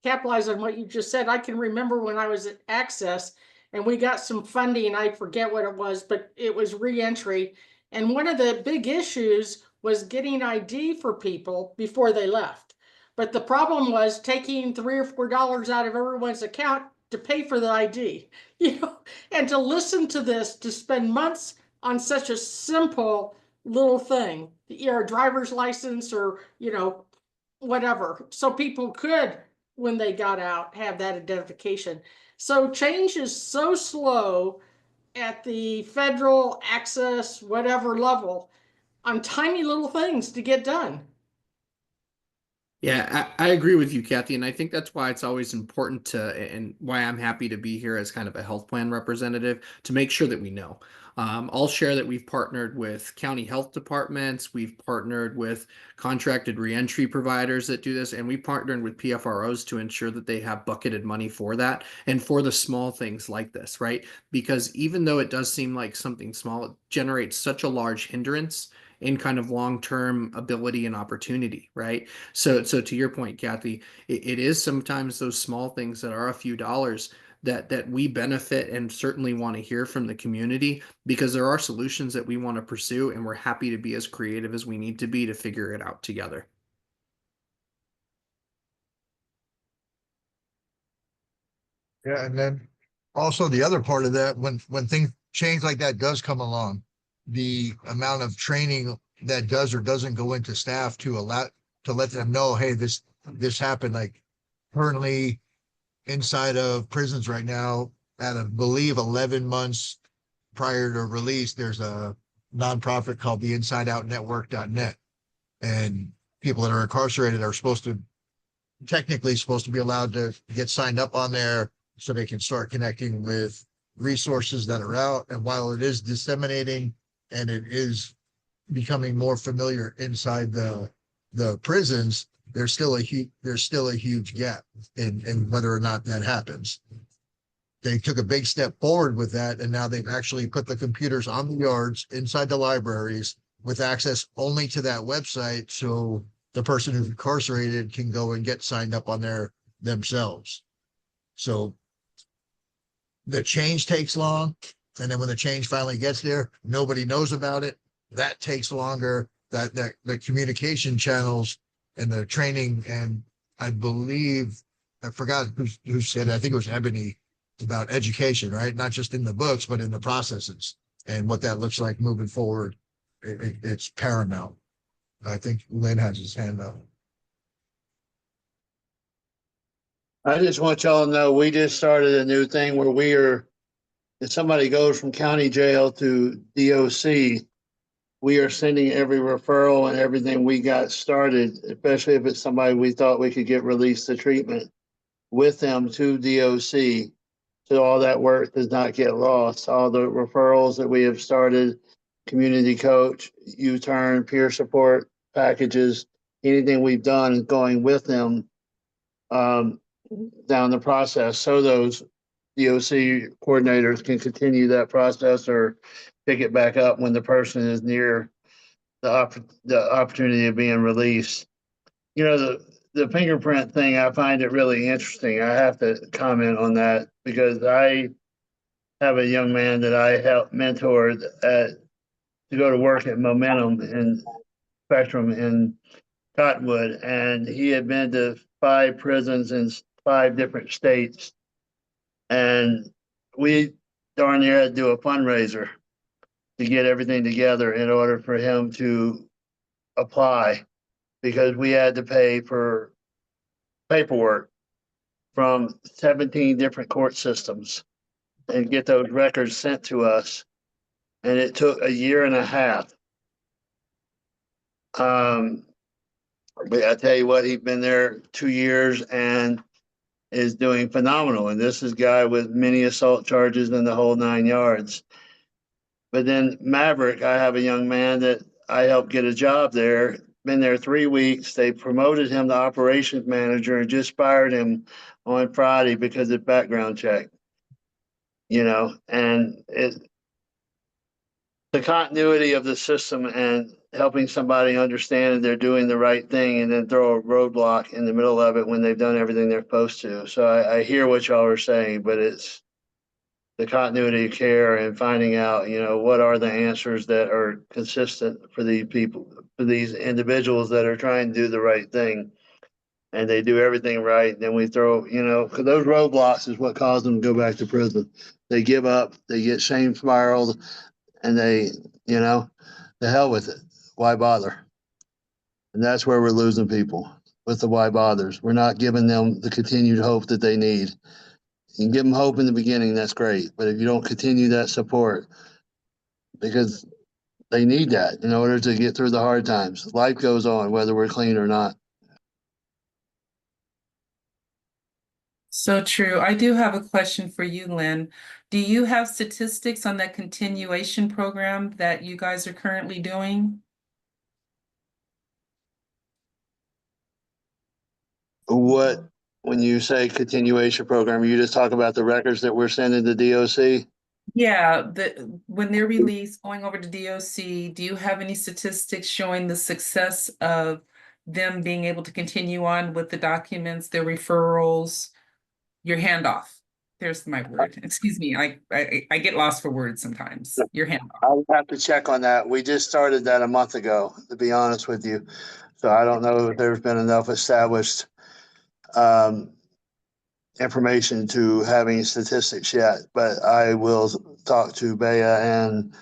capitalize on what you just said, I can remember when I was at Access and we got some funding, I forget what it was, but it was reentry. And one of the big issues was getting ID for people before they left. But the problem was taking $3 or $4 out of everyone's account to pay for the ID, and to listen to this, to spend months on such a simple little thing, driver's license, or, whatever. So people could, when they got out, have that identification. So change is so slow at the federal access, whatever level, on tiny little things to get done. Yeah, I agree with you, Kathy, and I think that's why it's always important to, and why I'm happy to be here as kind of a health plan representative, to make sure that we know. I'll share that we've partnered with county health departments, we've partnered with contracted reentry providers that do this, and we partnered with PFROs to ensure that they have bucketed money for that and for the small things like this, right? Because even though it does seem like something small, it generates such a large hindrance in kind of long-term ability and opportunity, right? So to your point, Kathy, it is sometimes those small things that are a few dollars that we benefit and certainly want to hear from the community, because there are solutions that we want to pursue, and we're happy to be as creative as we need to be to figure it out together. Yeah, and then also the other part of that, when things change like that does come along, the amount of training that does or doesn't go into staff to let them know, hey, this happened. Like currently inside of prisons right now, at I believe 11 months prior to release, there's a nonprofit called the InsideOutNetwork.net, and people that are incarcerated are technically supposed to be allowed to get signed up on there so they can start connecting with resources that are out. And while it is disseminating and it is becoming more familiar inside the prisons, there's still a huge gap in whether or not that happens. They took a big step forward with that, and now they've actually put the computers on the yards inside the libraries with access only to that website, so the person who's incarcerated can go and get signed up on there themselves. So the change takes long, and then when the change finally gets there, nobody knows about it. That takes longer. That the communication channels and the training, and I believe I forgot who said it. I think it was Ebony, about education, right? Not just in the books, but in the processes and what that looks like moving forward. It's paramount. I think Lynn has his hand up. I just want y'all to know, we just started a new thing where if somebody goes from county jail to DOC, we are sending every referral and everything we got started, especially if it's somebody we thought we could get released to treatment, with them to DOC. So all that work does not get lost. All the referrals that we have started, community coach, U-turn, peer support packages, anything we've done is going with them down the process, so those DOC coordinators can continue that process or pick it back up when the person is near the opportunity of being released. You know, the fingerprint thing, I find it really interesting. I have to comment on that because I have a young man that I helped mentored to go to work at Momentum and Spectrum in Cottonwood, and he had been to 5 prisons in 5 different states, and we darn near had to do a fundraiser to get everything together in order for him to apply, because we had to pay for paperwork from 17 different court systems and get those records sent to us, and it took a year and a half. But I tell you what, he's been there 2 years and is doing phenomenal. And this is a guy with many assault charges and the whole 9 yards. But then Maverick, I have a young man that I helped get a job there, been there 3 weeks. They promoted him to operations manager and just fired him on Friday because of background check. You know, and the continuity of the system and helping somebody understand that they're doing the right thing and then throw a roadblock in the middle of it when they've done everything they're supposed to. So I hear what y'all are saying, but it's the continuity of care and finding out, you know, what are the answers that are consistent for these people, for these individuals that are trying to do the right thing. And they do everything right. And then we throw, you know, because those roadblocks is what caused them to go back to prison. They give up, they get shame spiraled, and they, you know, the hell with it. Why bother? And that's where we're losing people, with the why bothers. We're not giving them the continued hope that they need. You can give them hope in the beginning, that's great. But if you don't continue that support, because they need that in order to get through the hard times. Life goes on, whether we're clean or not. So true. I do have a question for you, Lynn. Do you have statistics on that continuation program that you guys are currently doing? What, when you say continuation program, you just talk about the records that we're sending to DOC? Yeah, when they're released, going over to DOC, do you have any statistics showing the success of them being able to continue on with the documents, their referrals, your handoff? There's my word. Excuse me. I get lost for words sometimes. Your hand. I would have to check on that. We just started that a month ago, to be honest with you. So I don't know if there's been enough established information to having statistics yet, but I will talk to Bea and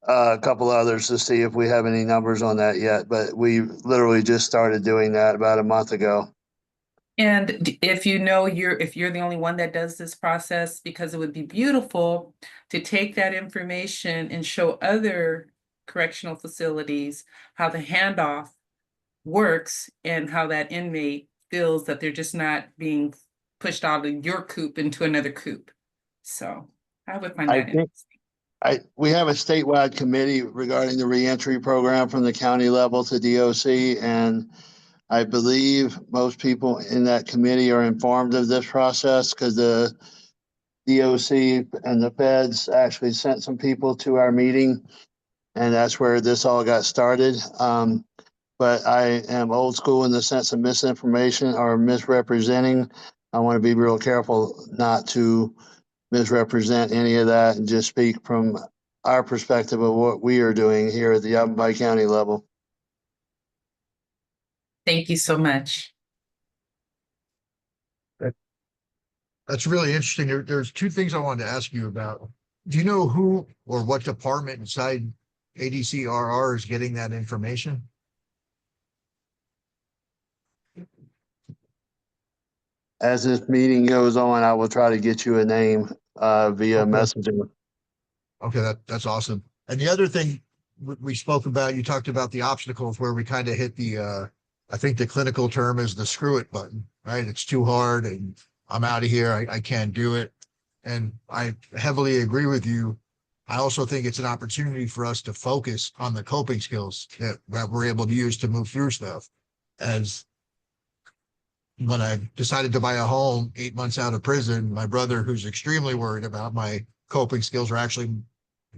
a couple others to see if we have any numbers on that yet. But we literally just started doing that about a month ago. And if you know if you're the only one that does this process, because it would be beautiful to take that information and show other correctional facilities how the handoff works and how that inmate feels that they're just not being pushed out of your coop into another coop. So I would find I that think we have a statewide committee regarding the reentry program from the county level to DOC, and I believe most people in that committee are informed of this process because the DOC and the feds actually sent some people to our meeting, and that's where this all got started. But I am old school in the sense of misinformation or misrepresenting. I want to be real careful not to misrepresent any of that and just speak from our perspective of what we are doing here at the Yavapai County level. Thank you so much. That's really interesting. There's two things I wanted to ask you about. Do you know who or what department inside ADCRR is getting that information? As this meeting goes on, I will try to get you a name via Okay. messenger. Okay, that's awesome. And the other thing we spoke about, you talked about the obstacles where we kind of hit the, I think the clinical term is the screw it button, right? It's too hard and I'm out of here. I can't do it. And I heavily agree with you. I also think it's an opportunity for us to focus on the coping skills that we're able to use to move through stuff. As when I decided to buy a home 8 months out of prison, my brother, who's extremely worried about my coping skills, or actually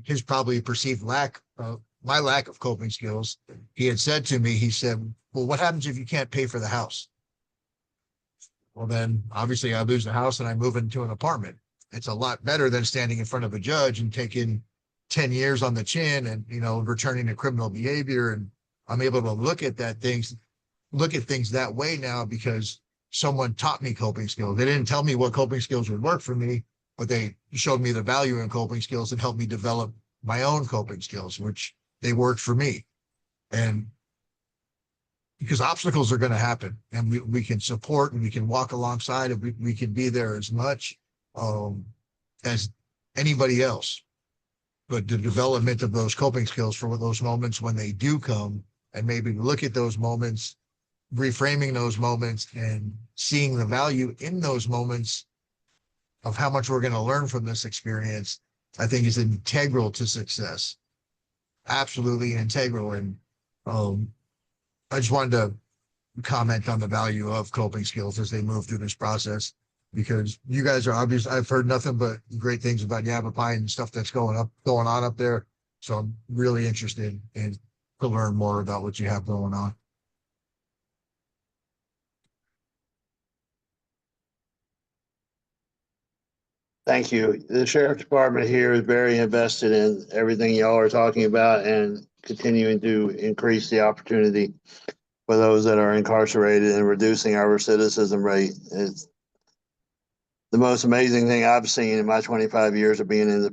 his probably perceived my lack of coping skills, he had said to me, he said, well, what happens if you can't pay for the house? Well, then obviously I lose the house and I move into an apartment. It's a lot better than standing in front of a judge and taking 10 years on the chin and, returning to criminal behavior. And I'm able to look at things that way now because someone taught me coping skills. They didn't tell me what coping skills would work for me, but they showed me the value in coping skills and helped me develop my own coping skills, which they worked for me. And because obstacles are going to happen and we can support and we can walk alongside and we can be there as much as anybody else. But the development of those coping skills for those moments when they do come, and maybe look at those moments, reframing those moments and seeing the value in those moments of how much we're going to learn from this experience, I think is integral to success. Absolutely integral. And I just wanted to comment on the value of coping skills as they move through this process, because you guys are obvious. I've heard nothing but great things about Yavapai and stuff that's going on up there. So I'm really interested in to learn more about what you have going on. Thank you. The sheriff department here is very invested in everything y'all are talking about and continuing to increase the opportunity for those that are incarcerated and reducing our recidivism rate. It's the most amazing thing I've seen in my 25 years of being in the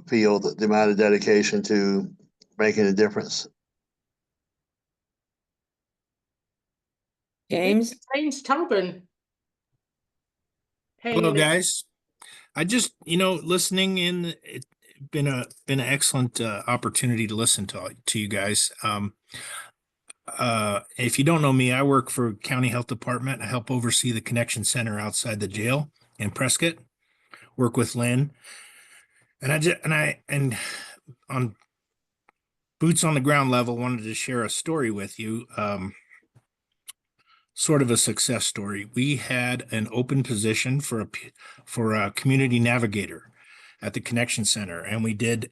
field, the amount of dedication to making a difference. James? James Tobin. Hello, guys. I just, listening in, it's been an excellent opportunity to listen to you guys. If you don't know me, I work for County Health Department. I help oversee the Connection Center outside the jail in Prescott. Work with Lynn, and on boots on the ground level, wanted to share a story with you. Sort of a success story. We had an open position for a community navigator at the Connection Center, and we did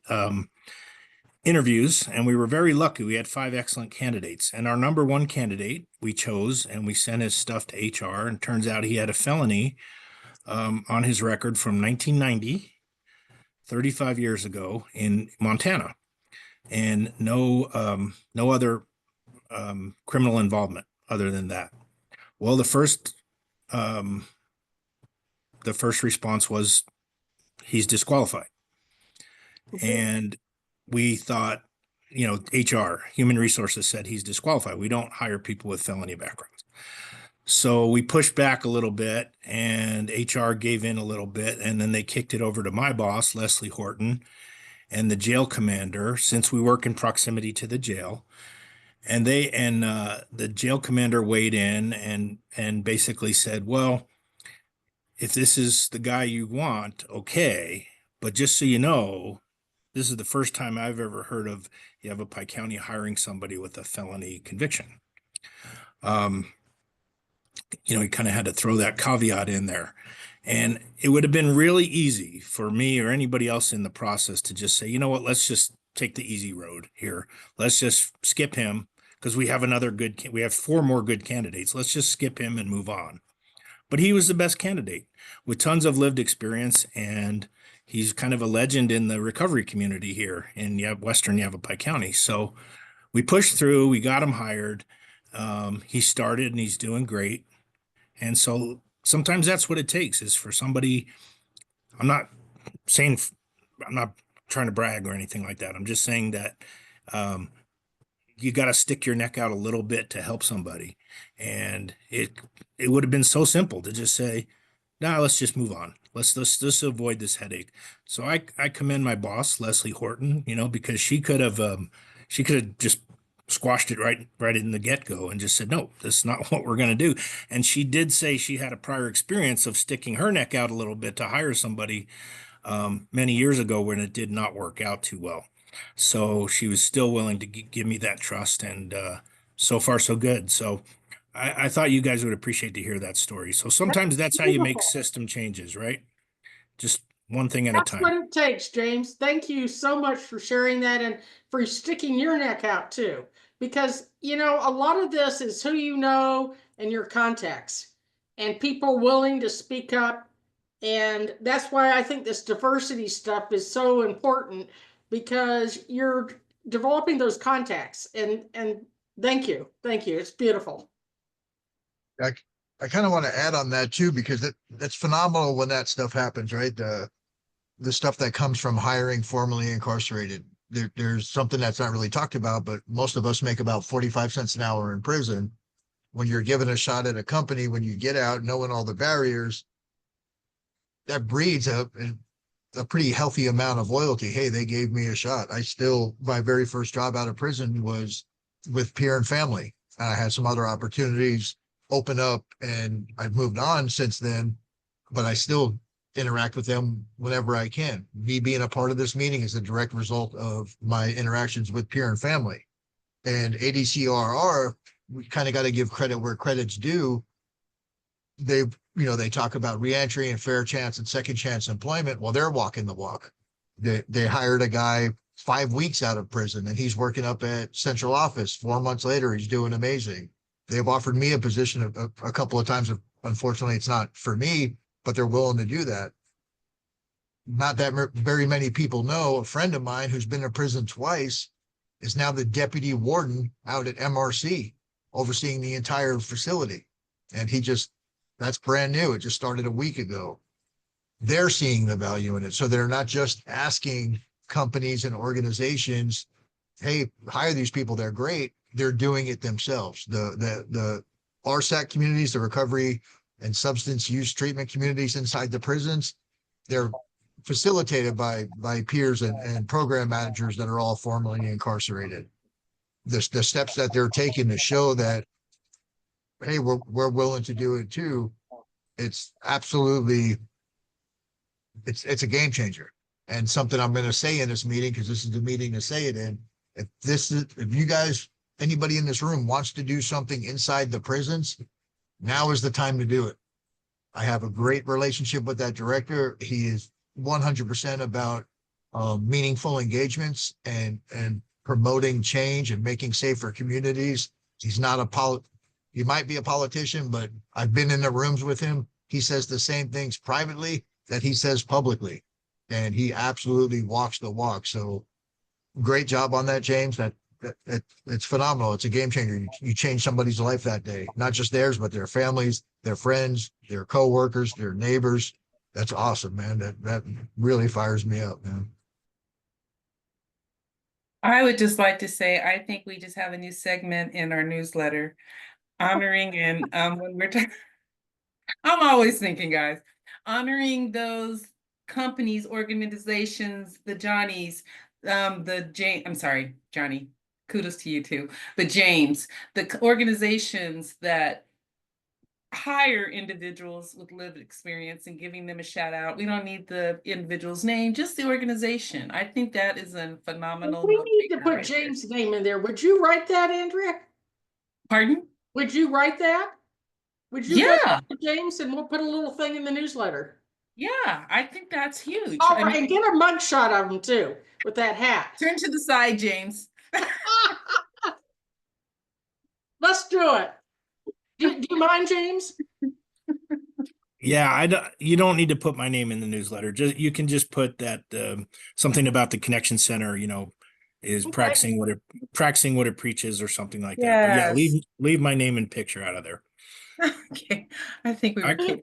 interviews, and we were very lucky. We had 5 excellent candidates, and our number 1 candidate we chose, and we sent his stuff to HR, and turns out he had a felony on his record from 1990, 35 years ago in Montana, and no other criminal involvement other than that. Well, um, the first response was he's disqualified. And we thought, HR, human resources said he's disqualified. We don't hire people with felony backgrounds. So we pushed back a little bit and HR gave in a little bit. And then they kicked it over to my boss, Leslie Horton, and the jail commander, since we work in proximity to the jail. And the jail commander weighed in and basically said, well, if this is the guy you want, okay. But just so you know, this is the first time I've ever heard of Yavapai County hiring somebody with a felony conviction. He kind of had to throw that caveat in there. And it would have been really easy for me or anybody else in the process to just say, you know what, let's just take the easy road here. Let's just skip him because we have we have 4 more good candidates. Let's just skip him and move on. But he was the best candidate with tons of lived experience, and he's kind of a legend in the recovery community here in Western Yavapai County. So we pushed through, we got him hired. He started and he's doing great. And so sometimes that's what it takes is for somebody, I'm not trying to brag or anything like that. I'm just saying that you got to stick your neck out a little bit to help somebody. And it would have been so simple to just say, nah, let's just move on. Let's avoid this headache. So I commend my boss, Leslie Horton, because she could have just squashed it right in the get-go and just said, no, this is not what we're going to do. And she did say she had a prior experience of sticking her neck out a little bit to hire somebody many years ago when it did not work out too well. So she was still willing to give me that trust, and so far so good. So I thought you guys would appreciate to hear that story. So sometimes that's how you make system changes, right? Just one thing at a That's time. what it takes, James. Thank you so much for sharing that and for sticking your neck out too. Because, a lot of this is who you know and your contacts and people willing to speak up. And that's why I think this diversity stuff is so important, because you're developing those contacts. And thank you. Thank you. It's beautiful. I kind of want to add on that too, because that's phenomenal when that stuff happens, right? The stuff that comes from hiring formerly incarcerated. There's something that's not really talked about, but most of us make about 45 cents an hour in prison. When you're given a shot at a company, when you get out, knowing all the barriers, that breeds a pretty healthy amount of loyalty. Hey, they gave me a shot. My very first job out of prison was with Peer and Family. I had some other opportunities open up, and I've moved on since then, but I still interact with them whenever I can. Me being a part of this meeting is a direct result of my interactions with Peer and Family. And ADCRR, we kind of got to give credit where credit's due. They talk about reentry and fair chance and second chance employment. Well, they're walking the walk. They hired a guy 5 weeks out of prison, and he's working up at central office. 4 months later, he's doing amazing. They've offered me a position a couple of times. Unfortunately, it's not for me, but they're willing to do that. Not that very many people know. A friend of mine who's been in prison twice is now the deputy warden out at MRC, overseeing the entire facility. And that's brand new. It just started a week ago. They're seeing the value in it. So they're not just asking companies and organizations, hey, hire these people, they're great. They're doing it themselves. The RSAC communities, the recovery and substance use treatment communities inside the prisons, they're facilitated by peers and program managers that are all formerly incarcerated. The steps that they're taking to show that, hey, we're willing to do it too. It's absolutely, it's a game changer, and something I'm going to say in this meeting, because this is the meeting to say it in. If you guys, anybody in this room wants to do something inside the prisons, now is the time to do it. I have a great relationship with that director. He is 100% about meaningful engagements and promoting change and making safer communities. He's not he might be a politician, but I've been in the rooms with him. he says the same things privately that he says publicly. And he absolutely walks the walk. So great job on that, James. It's phenomenal. It's a game changer. You change somebody's life that day, not just theirs, but their families, their friends, their coworkers, their neighbors. That's awesome, man. That really fires me up, man. I would just like to say, I think we just have a new segment in our newsletter honoring and when we're talking, I'm always thinking, guys, honoring those companies, organizations, the Johnnies, I'm sorry, Johnny, kudos to you too, but James, the organizations that hire individuals with lived experience and giving them a shout out. We don't need the individual's name, just the organization. I think that is a phenomenal. We need to put James' name in there. Would you write that, Andrea? Pardon? Would you write that? Would you Yeah. write that, James, and we'll put a little thing in the newsletter. Yeah, I think that's huge. Oh, I mean, and get a mugshot of him too with that hat. turn to the side, James. Let's do it. Do you mind, James? Yeah, you don't need to put my name in the newsletter. You can just put that something about the Connection Center, is Okay. practicing what it preaches or something like that. But yeah, Yes. leave my name and picture out of there. Okay, I think we were I- kidding.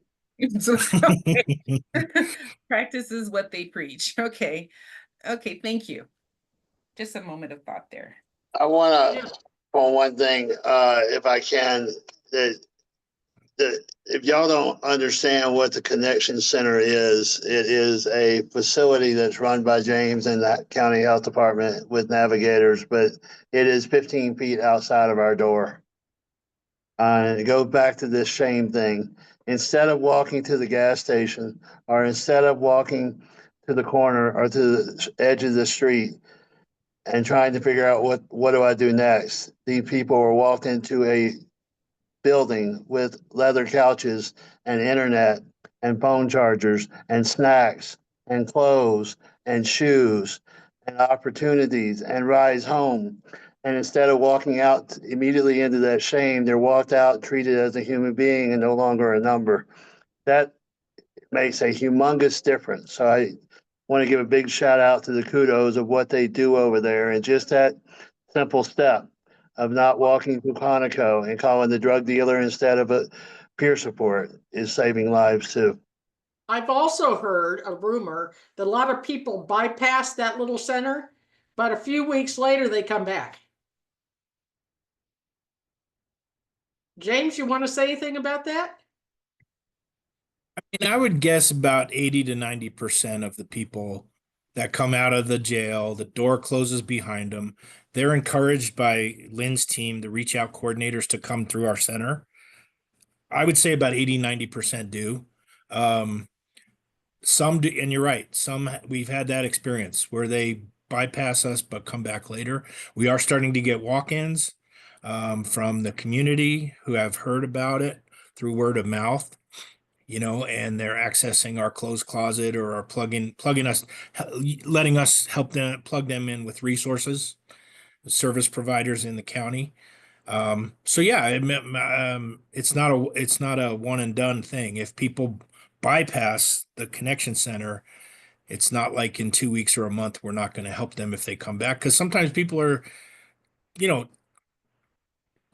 So, okay. Practice is what they preach. Okay. Okay, thank you. Just a moment of thought there. I want Yeah. to, on one thing, if I can, that if y'all don't understand what the Connection Center is, it is a facility that's run by James and the county health department with navigators, but it is 15 feet outside of our door. And it goes back to this shame thing. Instead of walking to the gas station, or instead of walking to the corner or to the edge of the street and trying to figure out what do I do next, these people were walked into a building with leather couches and internet and phone chargers and snacks and clothes and shoes and opportunities and rides home. And instead of walking out immediately into that shame, they're walked out, treated as a human being and no longer a number. That makes a humongous difference. So I want to give a big shout out to the kudos of what they do over there. And just that simple step of not walking to Quantico and calling the drug dealer instead of a peer support is saving lives too. I've also heard a rumor that a lot of people bypass that little center, but a few weeks later they come back. James, you want to say anything about that? And I would guess about 80 to 90% of the people that come out of the jail, the door closes behind them. They're encouraged by Lynn's team, the reach out coordinators, to come through our center. I would say about 80, 90% do. Some do, and you're right. Some we've had that experience where they bypass us but come back later. We are starting to get walk-ins from the community who have heard about it through word of mouth, and they're accessing our clothes closet or are plugging us, letting us help them plug them in with resources, service providers in the county. So yeah, it's not a one and done thing. If people bypass the Connection Center, it's not like in 2 weeks or a month we're not going to help them if they come back, because sometimes people are,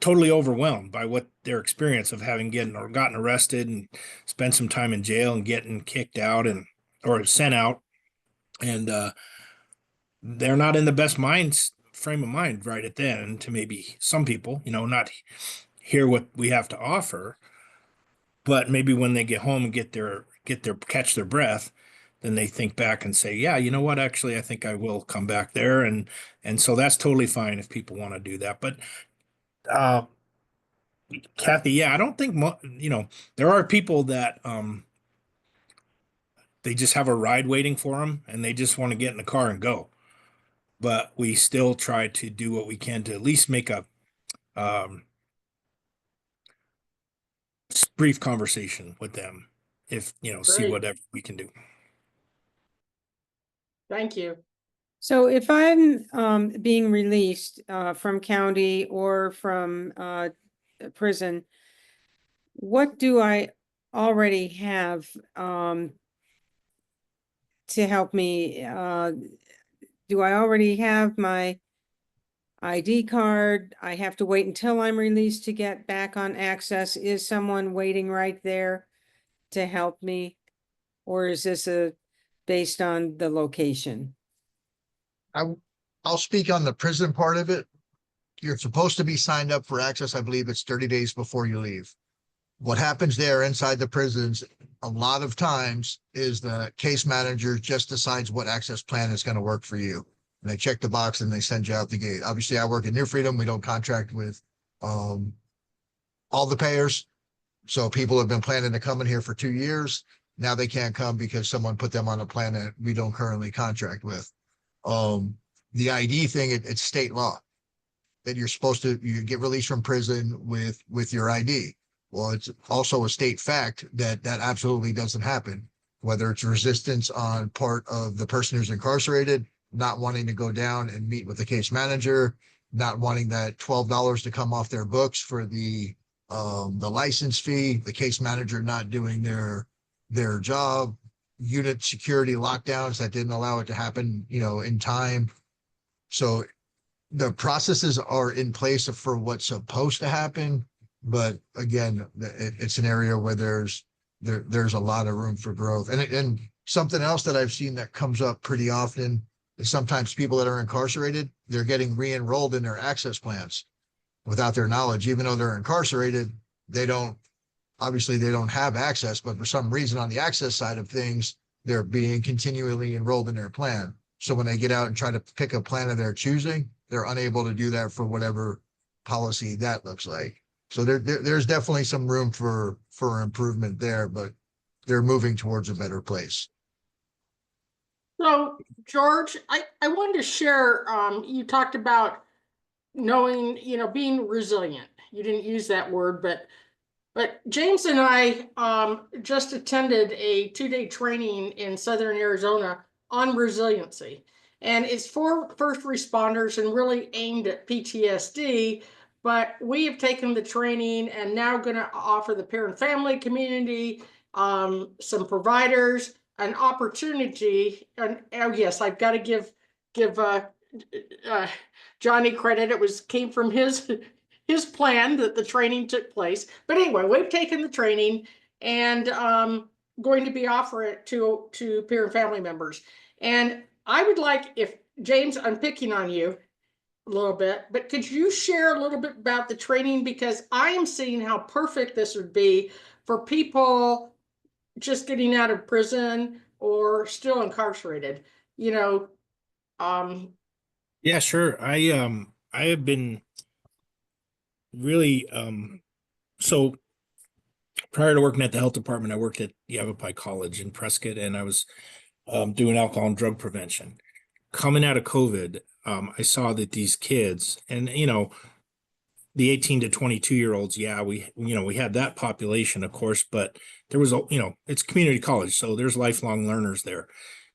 totally overwhelmed by what their experience of having gotten arrested and spent some time in jail and getting kicked out or sent out, and they're not in the best frame of mind right at then to maybe some people, not hear what we have to offer, but maybe when they get home and catch their breath, then they think back and say, yeah, you know what, actually I think I will come back there, and so that's totally fine if people want to do that. But Kathy, yeah, I don't think there are people that they just have a ride waiting for them and they just want to get in the car and go. But we still try to do what we can to at least make a brief conversation with them, if see Great. whatever we can do. Thank you. So if I'm being released from county or from prison, what do I already have to help me? Do I already have my ID card? I have to wait until I'm released to get back on access. Is someone waiting right there to help me? Or is this based on the location? I'll speak on the prison part of it. You're supposed to be signed up for access. I believe it's 30 days before you leave. What happens there inside the prisons a lot of times is the case manager just decides what access plan is going to work for you. And they check the box and they send you out the gate. Obviously, I work in New Freedom. We don't contract with all the payers. So people have been planning to come in here for 2 years. Now they can't come because someone put them on a plan that we don't currently contract with. The ID thing, it's state law that you're supposed to, you get released from prison with your ID. Well, it's also a state fact that that absolutely doesn't happen, whether it's resistance on part of the person who's incarcerated, not wanting to go down and meet with the case manager, not wanting that $12 to come off their books for the license fee, the case manager not doing their job, unit security lockdowns that didn't allow it to happen, in time. So the processes are in place for what's supposed to happen. But again, it's an area where there's a lot of room for growth. And something else that I've seen that comes up pretty often is sometimes people that are incarcerated, they're getting re-enrolled in their access plans without their knowledge. Even though they're incarcerated, they don't have access, but for some reason on the access side of things, they're being continually enrolled in their plan. So when they get out and try to pick a plan of their choosing, they're unable to do that for whatever policy that looks like. So there's definitely some room for improvement there, but they're moving towards a better place. So, George, I wanted to share, you talked about knowing, being resilient. You didn't use that word, but James and I just attended a 2-day training in Southern Arizona on resiliency. And it's for first responders and really aimed at PTSD. But we have taken the training and now going to offer the parent family community, some providers, an opportunity. And oh yes, I've got to give Johnny credit. It came from his plan that the training took place. But anyway, we've taken the training and going to be offering it to parent family members. And I would like, if James, I'm picking on you a little bit, but could you share a little bit about the training? Because I am seeing how perfect this would be for people just getting out of prison or still incarcerated. Yeah, sure. I have been really so prior to working at the health department, I worked at Yavapai College in Prescott, and I was doing alcohol and drug prevention. Coming out of COVID, I saw that these kids, and the 18 to 22-year-olds, yeah, we had that population, of course, but there was it's community college, so there's lifelong learners there.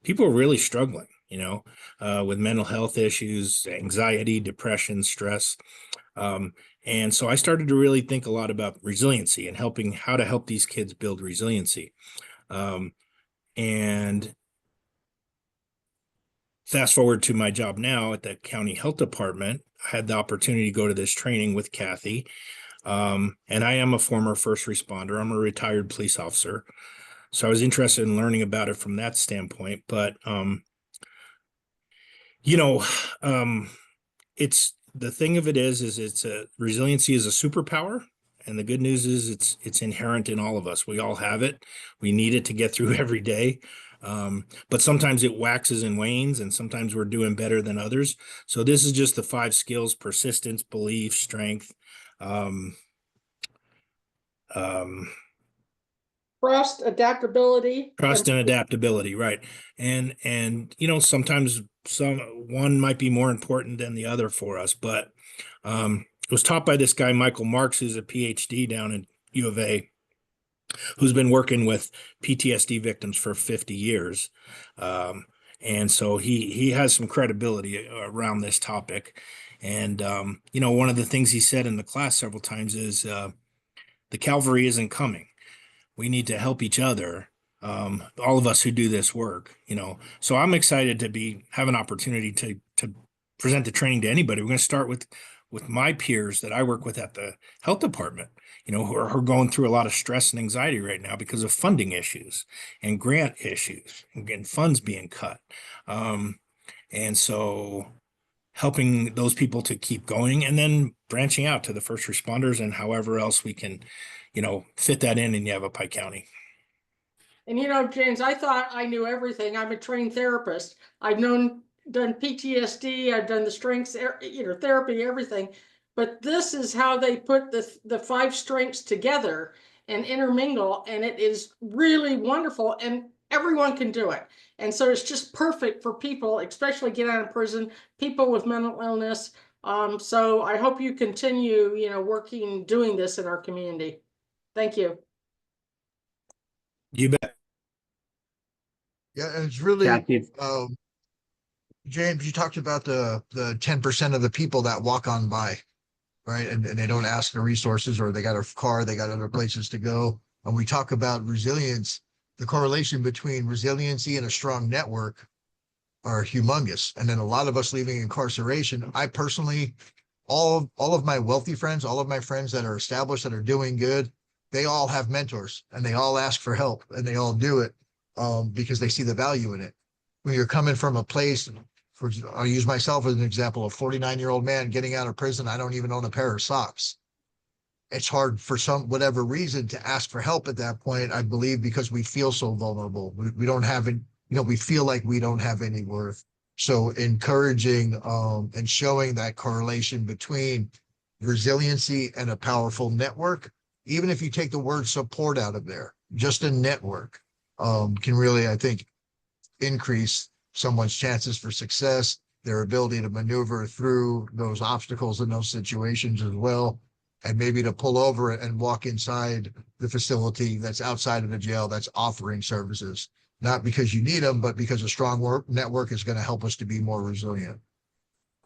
People are really struggling, with mental health issues, anxiety, depression, stress. And so I started to really think a lot about resiliency and how to help these kids build resiliency. And fast forward to my job now at the county health department, I had the opportunity to go to this training with Kathy. And I am a former first responder. I'm a retired police officer. So I was interested in learning about it from that standpoint. But, it's the thing of it is resiliency is a superpower. And the good news is it's inherent in all of us. We all have it. We need it to get through every day. But sometimes it waxes and wanes, and sometimes we're doing better than others. So this is just the 5 skills: persistence, belief, strength, trust, adaptability. trust and adaptability, right? And sometimes one might be more important than the other for us. But it was taught by this guy, Michael Marks, who's a PhD down in U of A, who's been working with PTSD victims for 50 years. And so he has some credibility around this topic. And, one of the things he said in the class several times is the cavalry isn't coming. We need to help each other. All of us who do this work, So I'm excited to have an opportunity to present the training to anybody. We're going to start with my peers that I work with at the health department, who are going through a lot of stress and anxiety right now because of funding issues and grant issues and getting funds being cut. And so helping those people to keep going and then branching out to the first responders and however else we can, fit that in Yavapai County. And James, I thought I knew everything. I'm a trained therapist. Done PTSD. I've done the strengths, therapy, everything. But this is how they put the 5 strengths together and intermingle, and it is really wonderful. And everyone can do it. And so it's just perfect for people, especially get out of prison, people with mental illness. So I hope you continue, doing this in our community. Thank you. You bet. Yeah, and it's really, Kathy. James, you talked about the 10% of the people that walk on by, right? And they don't ask for resources, or they got a car, they got other places to go. When we talk about resilience, the correlation between resiliency and a strong network are humongous. And then a lot of us leaving incarceration, I personally, all of my wealthy friends, all of my friends that are established, that are doing good, they all have mentors and they all ask for help and they all do it because they see the value in it. When you're coming from a place, I'll use myself as an example, a 49-year-old man getting out of prison, I don't even own a pair of socks. It's hard for whatever reason to ask for help at that point, I believe, because we feel so vulnerable. We don't have it, we feel like we don't have any worth. So encouraging and showing that correlation between resiliency and a powerful network, even if you take the word support out of there, just a network can really, I think, increase someone's chances for success, their ability to maneuver through those obstacles in those situations as well, and maybe to pull over and walk inside the facility that's outside of the jail that's offering services, not because you need them, but because a strong network is going to help us to be more resilient.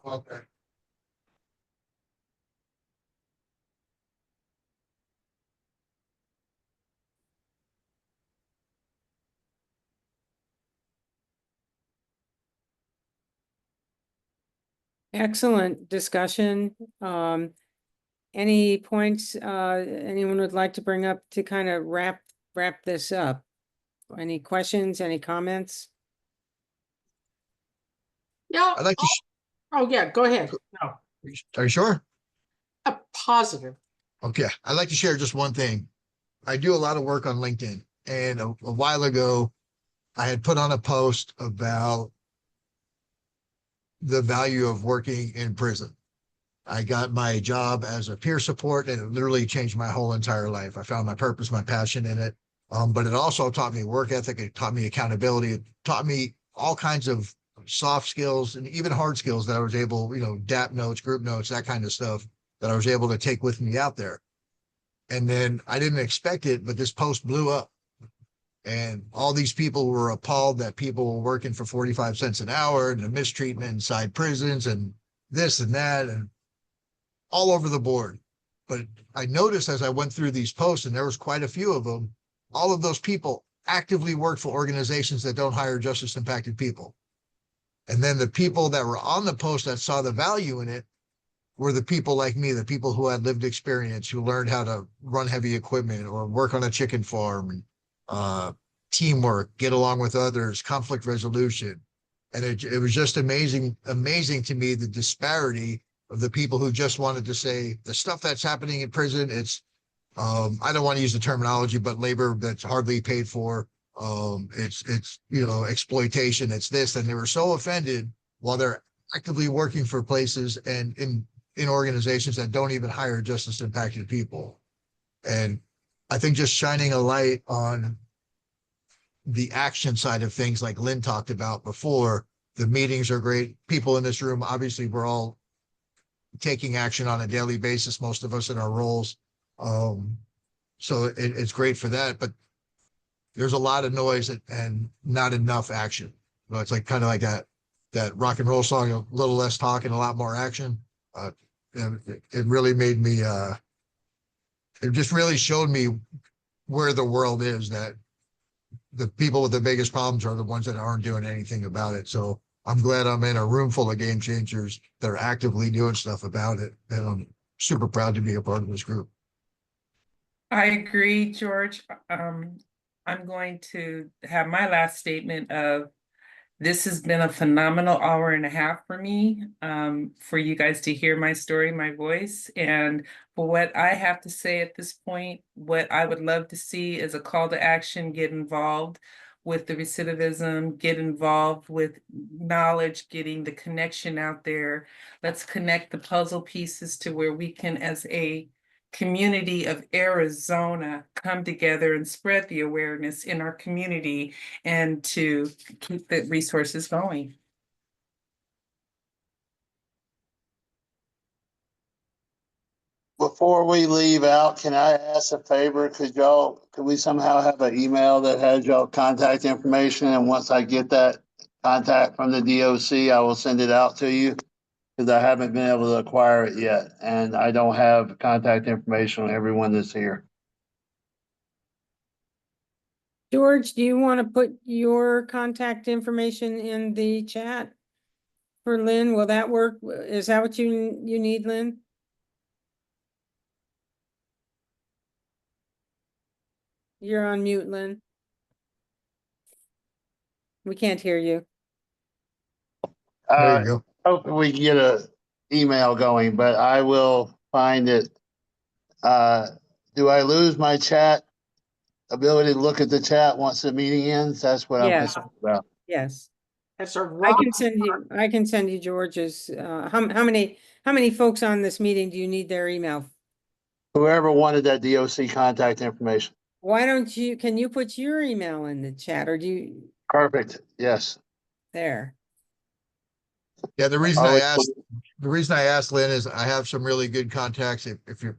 Okay. Excellent discussion. Any points anyone would like to bring up to kind of wrap this up? Any questions, any comments? Yeah. I'd like to. Oh, yeah, go ahead. No, Are you sure? a positive. Okay. I'd like to share just one thing. I do a lot of work on LinkedIn, and a while ago, I had put on a post about the value of working in prison. I got my job as a peer support, and it literally changed my whole entire life. I found my purpose, my passion in it. But it also taught me work ethic. It taught me accountability. It taught me all kinds of soft skills and even hard skills that I was able, DAP notes, group notes, that kind of stuff that I was able to take with me out there. And then I didn't expect it, but this post blew up. And all these people were appalled that people were working for 45 cents an hour and the mistreatment inside prisons and this and that and all over the board. But I noticed as I went through these posts, and there was quite a few of them, all of those people actively work for organizations that don't hire justice impacted people. And then the people that were on the post that saw the value in it were the people like me, the people who had lived experience, who learned how to run heavy equipment or work on a chicken farm, and teamwork, get along with others, conflict resolution. And it was just amazing to me, the disparity of the people who just wanted to say the stuff that's happening in prison. It's, I don't want to use the terminology, but labor that's hardly paid for. It's exploitation. It's this, and they were so offended while they're actively working for places and in organizations that don't even hire justice impacted people. And I think just shining a light on the action side of things, like Lynn talked about before, the meetings are great. People in this room, obviously, we're all taking action on a daily basis, most of us in our roles. So it's great for that, but there's a lot of noise and not enough action. Well, it's like kind of like that rock and roll song, a little less talk and a lot more action. It really made me, it just really showed me where the world is, that the people with the biggest problems are the ones that aren't doing anything about it. So I'm glad I'm in a room full of game changers that are actively doing stuff about it. And I'm super proud to be a part of this group. I agree, George. I'm going to have my last statement of this has been a phenomenal hour and a half for me, for you guys to hear my story, my voice. And for what I have to say at this point, what I would love to see is a call to action, get involved with the recidivism, get involved with knowledge, getting the connection out there. Let's connect the puzzle pieces to where we can, as a community of Arizona, come together and spread the awareness in our community and to keep the resources going. Before we leave out, can I ask a favor? Could we somehow have an email that has y'all contact information? And once I get that contact from the DOC, I will send it out to you. Because I haven't been able to acquire it yet, and I don't have contact information on everyone that's here. George, do you want to put your contact information in the chat for Lynn? Will that work? Is that what you need, Lynn? You're on mute, Lynn. We can't hear you. There you go. Hoping we can get a email going, but I will find it. Do I lose my chat ability to look at the chat once the meeting ends? That's what I'm Yes. concerned about. Yes. That's a I rock. can send you George's, how many folks on this meeting do you need their email? Whoever wanted that DOC contact information. Why don't you, can you put your email in the chat, or do you, Perfect. Yes. there? Yeah, the reason I'll I look- asked Lynn is I have some really good contacts if you're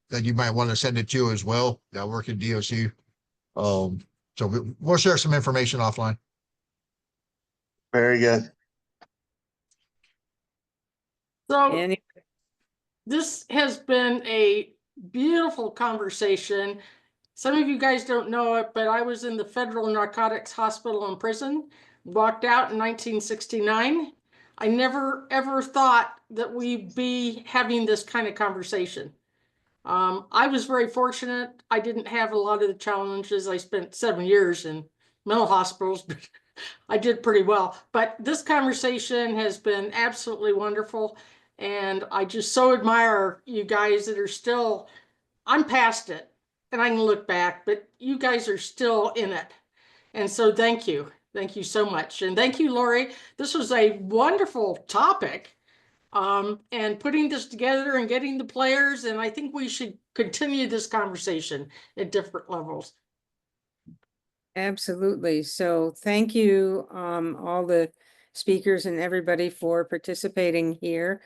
that you might want to send it to as well. I work in DOC. So we'll share some information offline. Very good. So Any, this has been a beautiful conversation. Some of you guys don't know it, but I was in the Federal Narcotics Hospital and Prison, walked out in 1969. I never ever thought that we'd be having this kind of conversation. I was very fortunate. I didn't have a lot of the challenges. I spent 7 years in mental hospitals, but I did pretty well. But this conversation has been absolutely wonderful. And I just so admire you guys that are still, I'm past it and I can look back, but you guys are still in it. And so thank you. Thank you so much. And thank you, Lori. This was a wonderful topic. And putting this together and getting the players, and I think we should continue this conversation at different levels. absolutely. So thank you, all the speakers and everybody for participating here.